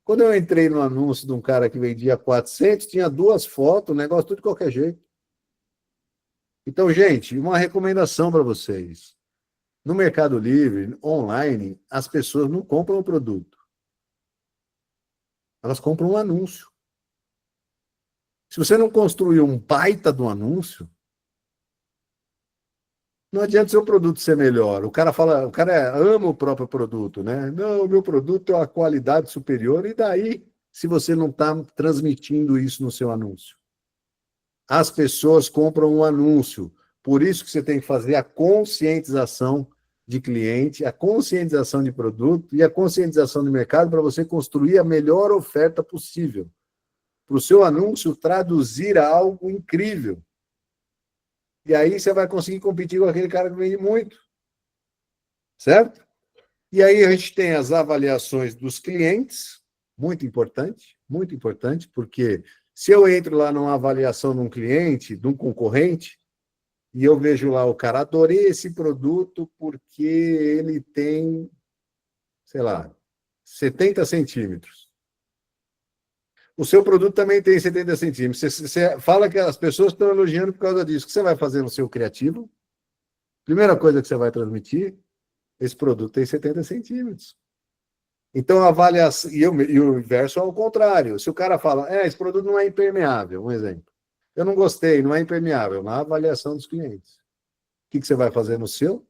Quando eu entrei no anúncio de um cara que vendia 400, tinha 2 fotos, o negócio tudo de qualquer jeito. Então, gente, uma recomendação para vocês. No Mercado Livre, online, as pessoas não compram o produto. Elas compram um anúncio. Se você não construir um baita do anúncio, não adianta o seu produto ser melhor. O cara fala, ama o próprio produto, né? Não, o meu produto é uma qualidade superior, e daí, se você não está transmitindo isso no seu anúncio? As pessoas compram um anúncio. Por isso que você tem que fazer a conscientização de cliente, a conscientização de produto e a conscientização de mercado para você construir a melhor oferta possível. Para o seu anúncio traduzir a algo incrível. E aí você vai conseguir competir com aquele cara que vende muito. Certo? E aí a gente tem as avaliações dos clientes, muito importante, porque se eu entro lá numa avaliação de um cliente, de um concorrente, e eu vejo lá o cara, adorei esse produto porque ele tem, sei lá, 70 centímetros. O seu produto também tem 70 centímetros. Você fala que as pessoas estão elogiando por causa disso. O que você vai fazer no seu criativo? Primeira coisa que você vai transmitir, esse produto tem 70 centímetros. Então, a avaliação... E o inverso é ao contrário. Se o cara fala, esse produto não é impermeável, um exemplo. Eu não gostei, não é impermeável, na avaliação dos clientes. O que você vai fazer no seu?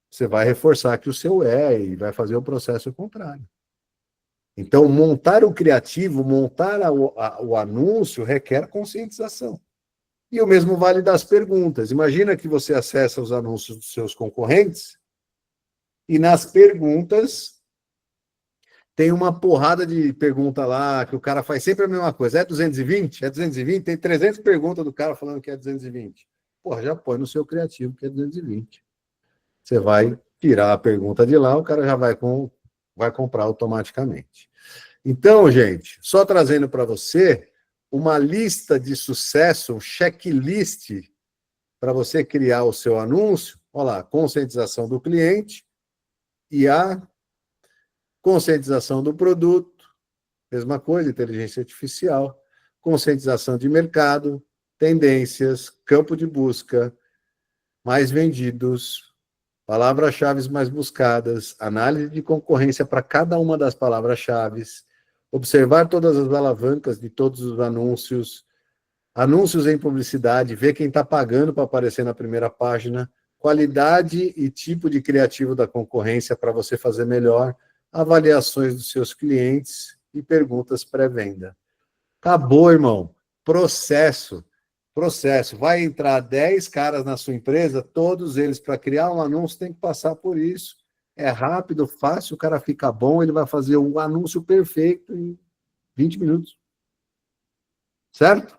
Você vai reforçar que o seu e vai fazer o processo contrário. Então, montar o criativo, montar o anúncio requer conscientização. E o mesmo vale das perguntas. Imagina que você acessa os anúncios dos seus concorrentes e nas perguntas tem uma porrada de pergunta lá que o cara faz sempre a mesma coisa. É 220? É 220? Tem 300 perguntas do cara falando que é 220. Porra, já põe no seu criativo que é 220. Você vai tirar a pergunta de lá, o cara já vai comprar automaticamente. Então, gente, só trazendo para você uma lista de sucesso, um checklist para você criar o seu anúncio. Olha lá, conscientização do cliente e a conscientização do produto, mesma coisa, inteligência artificial, conscientização de mercado, tendências, campo de busca, mais vendidos, palavras-chave mais buscadas, análise de concorrência para cada uma das palavras-chave, observar todas as alavancas de todos os anúncios, anúncios em publicidade, ver quem está pagando para aparecer na primeira página, qualidade e tipo de criativo da concorrência para você fazer melhor, avaliações dos seus clientes e perguntas pré-venda. Acabou, irmão. Processo. Vai entrar 10 caras na sua empresa, todos eles, para criar um anúncio, tem que passar por isso. É rápido, fácil, o cara fica bom, ele vai fazer um anúncio perfeito em 20 minutos. Certo?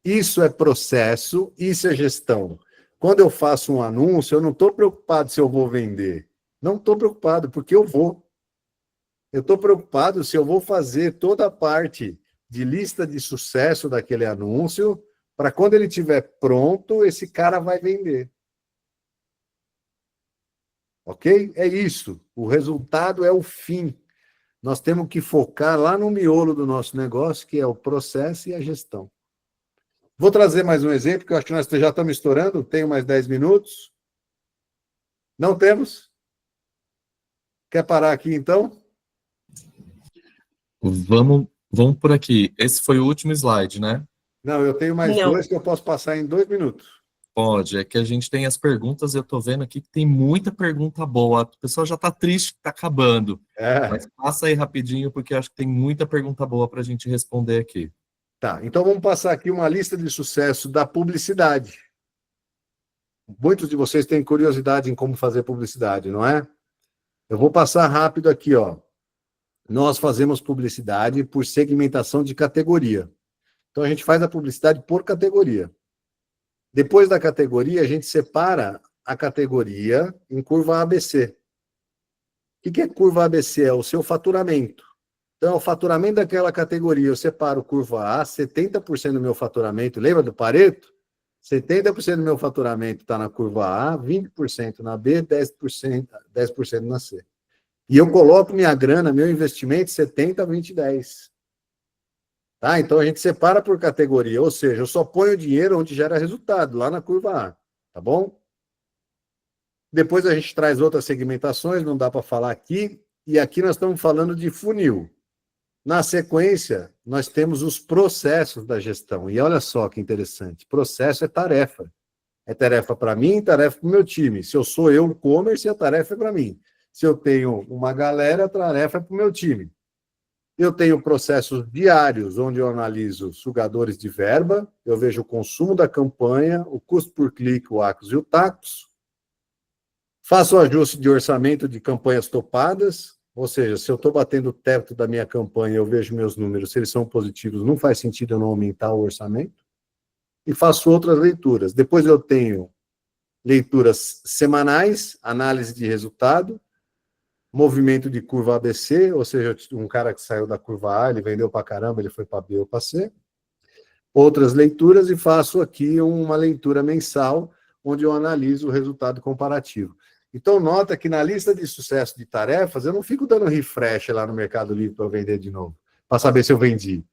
Isso é processo, isso é gestão. Quando eu faço um anúncio, eu não estou preocupado se eu vou vender. Não estou preocupado, porque eu vou. Eu estou preocupado se eu vou fazer toda a parte de lista de sucesso daquele anúncio, para quando ele estiver pronto, esse cara vai vender. Ok? É isso. O resultado é o fim. Nós temos que focar lá no miolo do nosso negócio, que é o processo e a gestão. Vou trazer mais um exemplo, que eu acho que nós já estamos estourando. Tenho mais 10 minutos. Não temos? Quer parar aqui, então? Vamos por aqui. Esse foi o último slide, né? Não, eu tenho mais dois que eu posso passar em 2 minutos. Pode, é que a gente tem as perguntas, eu tô vendo aqui que tem muita pergunta boa. O pessoal já tá triste que tá acabando. Mas passa aí rapidinho, porque eu acho que tem muita pergunta boa para a gente responder aqui. Tá, então vamos passar aqui uma lista de sucesso da publicidade. Muitos de vocês têm curiosidade em como fazer publicidade, não é? Eu vou passar rápido aqui, ó. Nós fazemos publicidade por segmentação de categoria. Então, a gente faz a publicidade por categoria. Depois da categoria, a gente separa a categoria em curva ABC. O que é curva ABC? É o seu faturamento. Então, o faturamento daquela categoria, eu separo curva A, 70% do meu faturamento, lembra do Pareto? 70% do meu faturamento está na curva A, 20% na B, 10% na C. E eu coloco minha grana, meu investimento, 70, 20, 10. Tá? Então, a gente separa por categoria, ou seja, eu só ponho dinheiro onde gera resultado, lá na curva A. tá bom? Depois a gente traz outras segmentações, não dá para falar aqui, e aqui nós estamos falando de funil. Na sequência, nós temos os processos da gestão, e olha só que interessante, processo é tarefa. É tarefa para mim, tarefa para o meu time. Se eu sou eu, o commerce, a tarefa é para mim. Se eu tenho uma galera, a tarefa é para o meu time. Eu tenho processos diários, onde eu analiso sugadores de verba, eu vejo o consumo da campanha, o custo por clique, o ACOS e o TACOS. Faço o ajuste de orçamento de campanhas topadas, ou seja, se eu estou batendo o teto da minha campanha, eu vejo meus números, se eles são positivos, não faz sentido eu não aumentar o orçamento. E faço outras leituras. Depois eu tenho leituras semanais, análise de resultado, movimento de curva ABC, ou seja, um cara que saiu da curva A, ele vendeu para caramba, ele foi para B ou para C. Outras leituras e faço aqui uma leitura mensal, onde eu analiso o resultado comparativo. Então, nota que na lista de sucesso de tarefas, eu não fico dando refresh lá no Mercado Livre para vender de novo, para saber se eu vendi.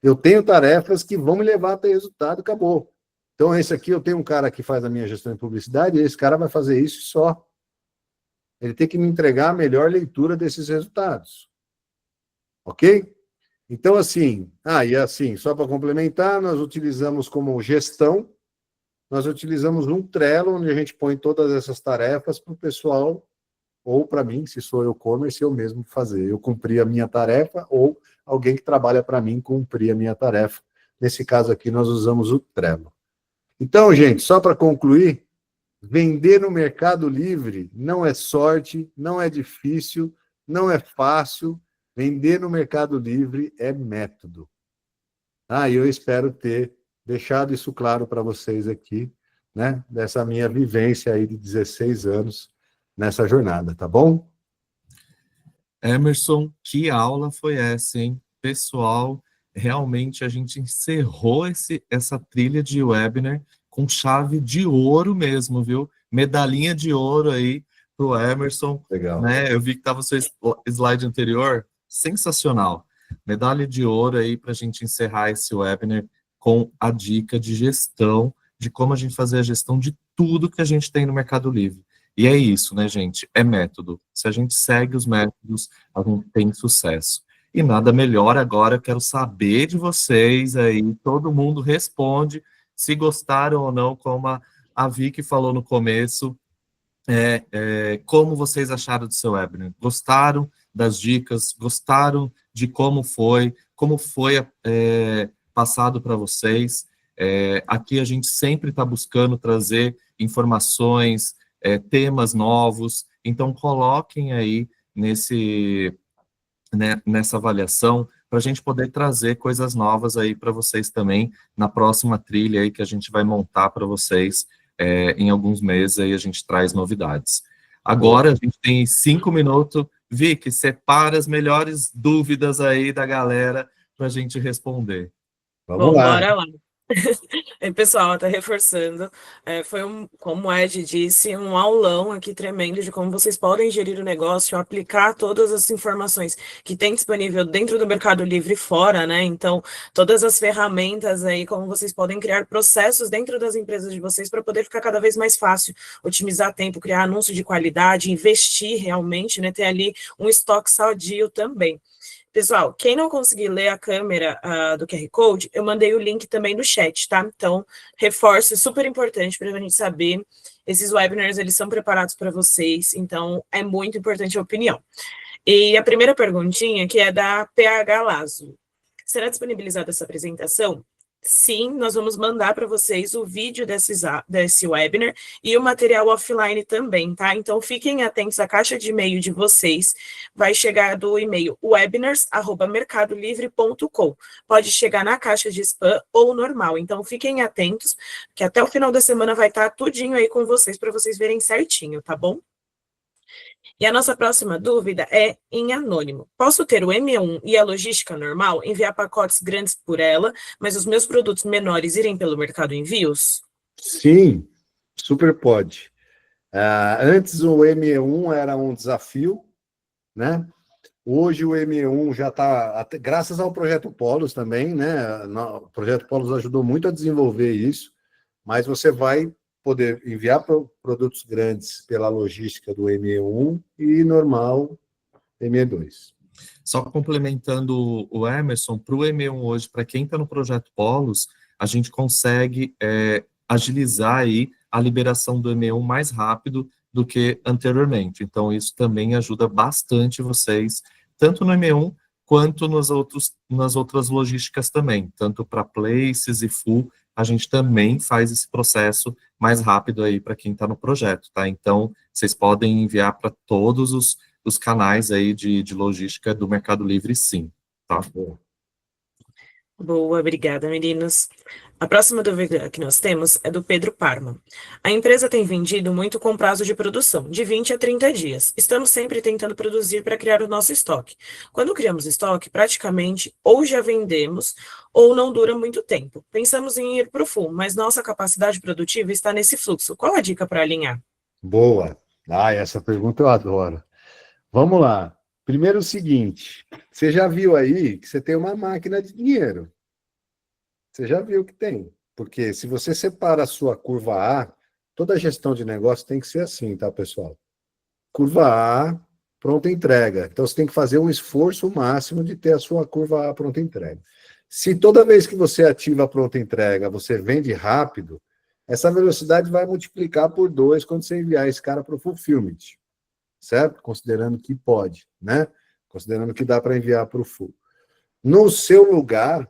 Eu tenho tarefas que vão me levar a ter resultado, acabou. Então, esse aqui, eu tenho um cara que faz a minha gestão de publicidade, e esse cara vai fazer isso só. Ele tem que me entregar a melhor leitura desses resultados. Ok? Então, assim, e assim, só para complementar, nós utilizamos como gestão, nós utilizamos um Trello, onde a gente põe todas essas tarefas para o pessoal, ou para mim, se sou eu commerce, eu mesmo fazer. Eu cumprir a minha tarefa, ou alguém que trabalha para mim cumprir a minha tarefa. Nesse caso aqui, nós usamos o Trello. Então, gente, só para concluir, vender no Mercado Livre não é sorte, não é difícil, não é fácil. Vender no Mercado Livre é método. E eu espero ter deixado isso claro para vocês aqui, né? Dessa minha vivência aí de 16 anos nessa jornada, tá bom? Emerson, que aula foi essa, hein? Pessoal, realmente a gente encerrou essa trilha de webinar com chave de ouro mesmo, viu? Medalhinha de ouro aí pro Emerson. Legal. Né? Eu vi que estava o seu slide anterior, sensacional. Medalha de ouro aí para a gente encerrar esse webinar com a dica de gestão, de como a gente fazer a gestão de tudo que a gente tem no Mercado Livre. E é isso, né, gente? É método. Se a gente segue os métodos, a gente tem sucesso. E nada melhor agora, eu quero saber de vocês aí, todo mundo responde se gostaram ou não, como a Vicky falou no começo, como vocês acharam do seu webinar? Gostaram das dicas? Gostaram de como foi passado para vocês? Aqui a gente sempre está buscando trazer informações, temas novos, então coloquem aí nessa avaliação para a gente poder trazer coisas novas aí para vocês também na próxima trilha aí que a gente vai montar para vocês em alguns meses aí a gente traz novidades. Agora a gente tem 5 minutos. Vicky, separa as melhores dúvidas aí da galera para a gente responder. Vamos lá. Bora lá. Pessoal, até reforçando, foi como o Ed disse, um aulão aqui tremendo de como vocês podem gerir o negócio, aplicar todas as informações que tem disponível dentro do Mercado Livre e fora, né? Então, todas as ferramentas aí, como vocês podem criar processos dentro das empresas de vocês para poder ficar cada vez mais fácil, otimizar tempo, criar anúncio de qualidade, investir realmente, né? Ter ali um estoque sadio também. Pessoal, quem não conseguir ler a câmera do QR Code, eu mandei o link também no chat, tá? Então, reforço, é super importante para a gente saber. Esses webinars, eles são preparados para vocês, então é muito importante a opinião. E a primeira perguntinha, que é da PH Lazo. Será disponibilizada essa apresentação? Sim, nós vamos mandar para vocês o vídeo desse webinar e o material offline também, tá? Então, fiquem atentos à caixa de e-mail de vocês. Vai chegar do e-mail webinars@mercadolivre.com. Pode chegar na caixa de spam ou normal. Então, fiquem atentos, que até o final da semana vai estar tudinho aí com vocês, para vocês verem certinho, tá bom? E a nossa próxima dúvida é em anônimo. Posso ter o M1 e a logística normal, enviar pacotes grandes por ela, mas os meus produtos menores irem pelo Mercado Envios? Sim, super pode. Antes o M1 era um desafio, né? Hoje o M1 já está, graças ao Projeto Polos também, né? O Projeto Polos ajudou muito a desenvolver isso, mas você vai poder enviar produtos grandes pela logística do ME1 e normal ME2. Só complementando o Emerson, para o ME1 hoje, para quem está no projeto Polos, a gente consegue agilizar aí a liberação do ME1 mais rápido do que anteriormente. Então, isso também ajuda bastante vocês, tanto no ME1 quanto nas outras logísticas também, tanto para places e full, a gente também faz esse processo mais rápido aí para quem está no projeto, tá? Então, vocês podem enviar para todos os canais aí de logística do Mercado Livre, sim, tá? Boa, obrigada, meninos. A próxima dúvida que nós temos é do Pedro Parma. A empresa tem vendido muito com prazo de produção, de 20 a 30 dias. Estamos sempre tentando produzir para criar o nosso estoque. Quando criamos estoque, praticamente ou já vendemos ou não dura muito tempo. Pensamos em ir para o full, mas nossa capacidade produtiva está nesse fluxo. Qual a dica para alinhar? Boa. Essa pergunta eu adoro. Vamos lá. Primeiro o seguinte, você já viu aí que você tem uma máquina de dinheiro. Você já viu que tem. Porque se você separa a sua curva A, toda gestão de negócio tem que ser assim, tá, pessoal? Curva A, pronta entrega. Então, você tem que fazer um esforço máximo de ter a sua curva A pronta entrega. Se toda vez que você ativa a pronta entrega, você vende rápido, essa velocidade vai multiplicar por 2 quando você enviar esse cara para o fulfillment. Certo? Considerando que pode, né? Considerando que dá para enviar para o full. No seu lugar,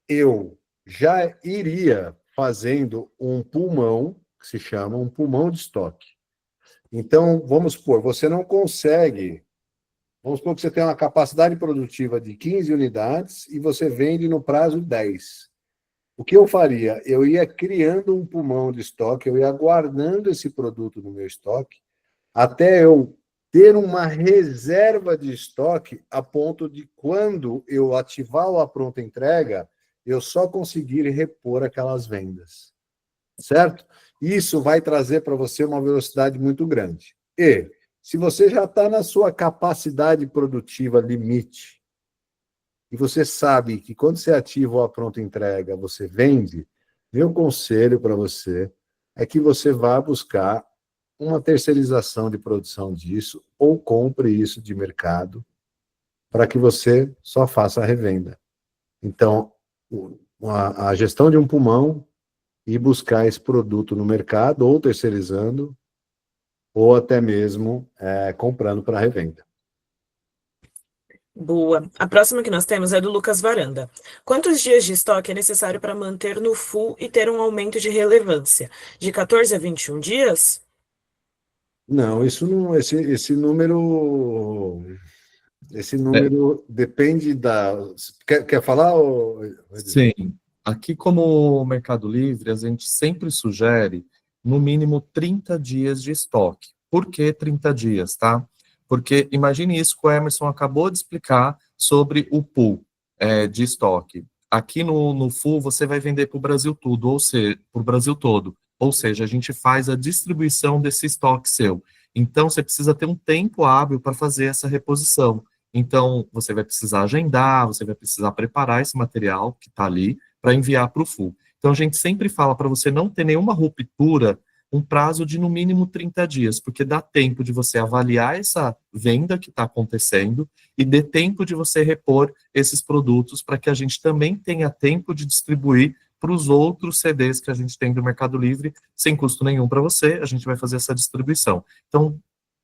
eu já iria fazendo um pulmão, que se chama um pulmão de estoque. Então, vamos supor, você não consegue, vamos supor que você tem uma capacidade produtiva de 15 unidades e você vende no prazo 10. O que eu faria? Eu ia criando um pulmão de estoque, eu ia guardando esse produto no meu estoque, até eu ter uma reserva de estoque a ponto de, quando eu ativar a pronta entrega, eu só conseguir repor aquelas vendas. Certo? Isso vai trazer para você uma velocidade muito grande. E, se você já está na sua capacidade produtiva limite, e você sabe que quando você ativa a pronta entrega, você vende, meu conselho para você é que você vá buscar uma terceirização de produção disso, ou compre isso de mercado, para que você só faça a revenda. Então, a gestão de um pulmão e buscar esse produto no mercado, ou terceirizando, ou até mesmo comprando para revenda. Boa. A próxima que nós temos é do Lucas Varanda. Quantos dias de estoque é necessário para manter no full e ter um aumento de relevância? De 14 a 21 dias? Não, isso não, esse número depende da... Quer falar? Sim. Aqui, como Mercado Livre, a gente sempre sugere, no mínimo, 30 dias de estoque. Por que 30 dias, tá? Porque imagine isso que o Emerson acabou de explicar sobre o pool de estoque. Aqui no full, você vai vender para o Brasil todo, ou seja, para o Brasil todo. Ou seja, a gente faz a distribuição desse estoque seu. Então, você precisa ter um tempo hábil para fazer essa reposição. Então, você vai precisar agendar, você vai precisar preparar esse material que está ali para enviar para o full. Então, a gente sempre fala para você não ter nenhuma ruptura, um prazo de no mínimo 30 dias, porque dá tempo de você avaliar essa venda que está acontecendo e dê tempo de você repor esses produtos para que a gente também tenha tempo de distribuir para os outros CDs que a gente tem do Mercado Livre, sem custo nenhum para você, a gente vai fazer essa distribuição. Então,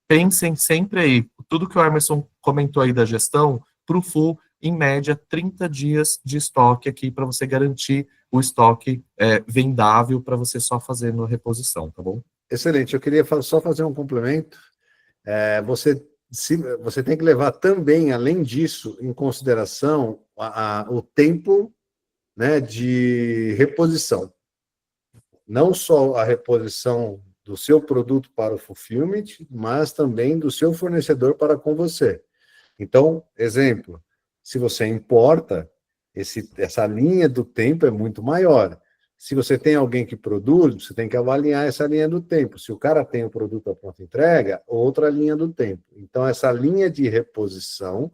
pensem sempre aí, tudo que o Emerson comentou aí da gestão, para o full, em média, 30 dias de estoque aqui para você garantir o estoque vendável para você só fazer na reposição, tá bom? Excelente, eu queria só fazer um complemento. Você tem que levar também, além disso, em consideração o tempo, né, de reposição. Não só a reposição do seu produto para o fulfillment, mas também do seu fornecedor para com você. Então, exemplo, se você importa, essa linha do tempo é muito maior. Se você tem alguém que produz, você tem que avaliar essa linha do tempo. Se o cara tem o produto à pronta entrega, outra linha do tempo. Então, essa linha de reposição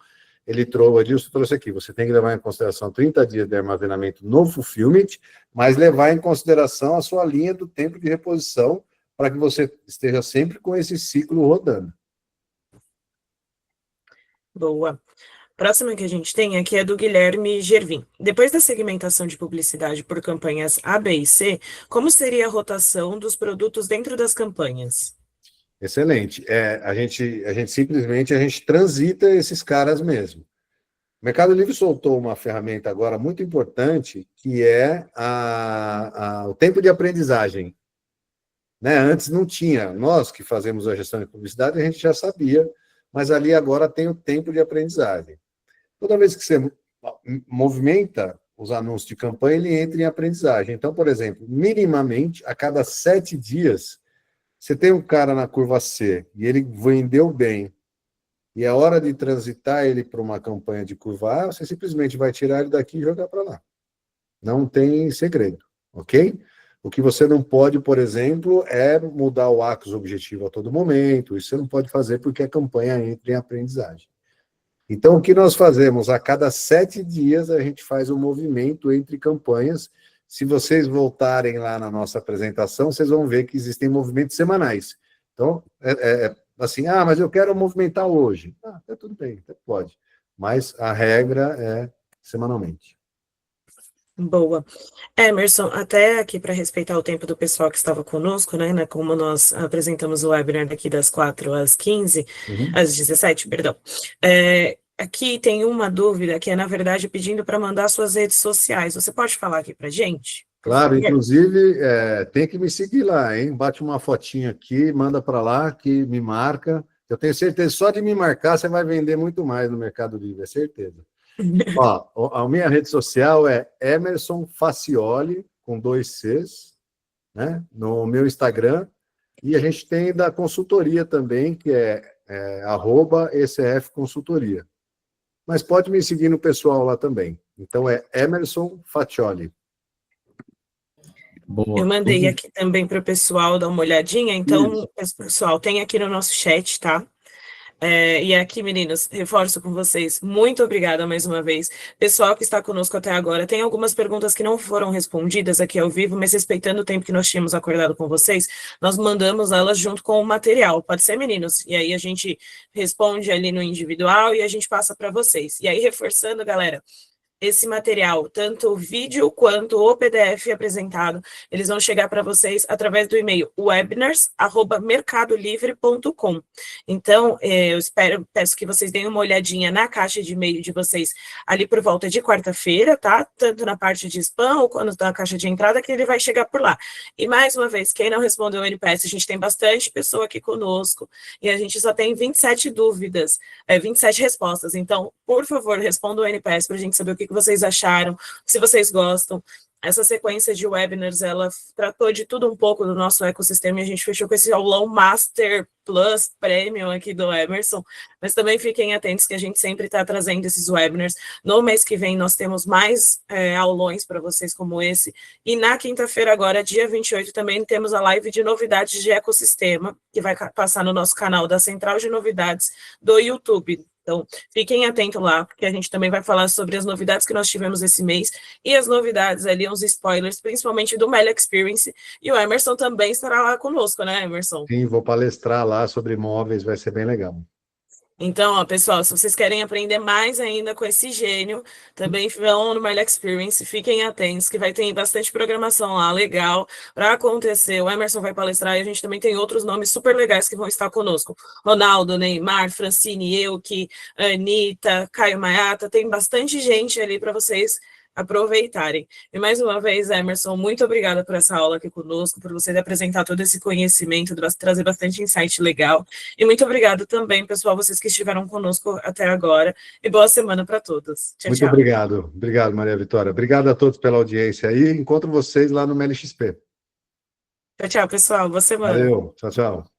o Adilson trouxe aqui, você tem que levar em consideração 30 dias de armazenamento no fulfillment, mas levar em consideração a sua linha do tempo de reposição, para que você esteja sempre com esse ciclo rodando. Boa. Próxima que a gente tem aqui é do Guilherme Gervin. Depois da segmentação de publicidade por campanhas A, B e C, como seria a rotação dos produtos dentro das campanhas? Excelente. A gente simplesmente transita esses caras mesmo. O Mercado Livre soltou uma ferramenta agora muito importante, que é o tempo de aprendizagem. Né? Antes não tinha. Nós que fazemos a gestão de publicidade, a gente já sabia, mas ali agora tem o tempo de aprendizagem. Toda vez que você movimenta os anúncios de campanha, ele entra em aprendizagem. Então, por exemplo, minimamente, a cada 7 dias, você tem um cara na curva C e ele vendeu bem, e é hora de transitar ele para uma campanha de curva A, você simplesmente vai tirar ele daqui e jogar para lá. Não tem segredo, ok? O que você não pode, por exemplo, é mudar o axis objetivo a todo momento. Isso você não pode fazer porque a campanha entra em aprendizagem. Então, o que nós fazemos? A cada 7 dias, a gente faz um movimento entre campanhas. Se vocês voltarem lá na nossa apresentação, vocês vão ver que existem movimentos semanais. Então, assim, mas eu quero movimentar hoje. Tudo bem, pode. Mas a regra é semanalmente. Boa. Emerson, até aqui para respeitar o tempo do pessoal que estava conosco, né, como nós apresentamos o webinar daqui das 4 às 15, às 17, perdão. Aqui tem uma dúvida que é, na verdade, pedindo para mandar suas redes sociais. Você pode falar aqui para a gente? Claro, inclusive, tem que me seguir lá, hein? Bate uma fotinha aqui, manda para lá, que me marca. Eu tenho certeza, só de me marcar, você vai vender muito mais no Mercado Livre, é certeza. Ó, a minha rede social é Emerson Facioli, com 2 Cs, né? No meu Instagram. E a gente tem da consultoria também, que é @ECF Consultoria. Mas pode me seguir no pessoal lá também. Então é Emerson Facioli. Boa. Eu mandei aqui também para o pessoal dar uma olhadinha. Então, pessoal, tem aqui no nosso chat, tá? E aqui, meninos, reforço com vocês, muito obrigada mais uma vez. Pessoal que está conosco até agora, tem algumas perguntas que não foram respondidas aqui ao vivo, mas respeitando o tempo que nós tínhamos acordado com vocês, nós mandamos elas junto com o material. Pode ser, meninos? E aí a gente responde ali no individual e a gente passa para vocês. E aí, reforçando, galera, esse material, tanto o vídeo quanto o PDF apresentado, eles vão chegar para vocês através do e-mail webinars@mercadolivre.com. Então, eu peço que vocês deem uma olhadinha na caixa de e-mail de vocês ali por volta de quarta-feira, tá? Tanto na parte de spam ou quando na caixa de entrada, que ele vai chegar por lá. E mais uma vez, quem não respondeu o NPS, a gente tem bastante pessoa aqui conosco e a gente só tem 27 dúvidas, 27 respostas. Então, por favor, responda o NPS para a gente saber o que vocês acharam, se vocês gostam. Essa sequência de webinars, ela tratou de tudo um pouco do nosso ecossistema e a gente fechou com esse aulão Master Plus Premium aqui do Emerson, mas também fiquem atentos que a gente sempre está trazendo esses webinars. No mês que vem nós temos mais aulões para vocês como esse, e na quinta-feira agora, dia 28, também temos a live de novidades de ecossistema, que vai passar no nosso canal da Central de Novidades do YouTube. Então, fiquem atentos lá, porque a gente também vai falar sobre as novidades que nós tivemos esse mês e as novidades ali, uns spoilers, principalmente do Meli Experience. E o Emerson também estará lá conosco, né, Emerson? Sim, vou palestrar lá sobre imóveis, vai ser bem legal. Então, ó, pessoal, se vocês querem aprender mais ainda com esse gênio, também vão no Meli Experience, fiquem atentos, que vai ter bastante programação lá, legal, para acontecer. O Emerson vai palestrar e a gente também tem outros nomes super legais que vão estar conosco. Ronaldo, Neymar, Francine, Euki, Anitta, Caio Maiata, tem bastante gente ali para vocês aproveitarem. E mais uma vez, Emerson, muito obrigada por essa aula aqui conosco, por você apresentar todo esse conhecimento, trazer bastante insight legal. E muito obrigado também, pessoal, vocês que estiveram conosco até agora. E boa semana para todos. Tchau, muito tchau. Obrigado. Obrigado, Maria Vitória. Obrigado a todos pela audiência aí. Encontro vocês lá no Meli XP. Tchau, tchau, pessoal. Boa semana. Valeu. Tchau, tchau.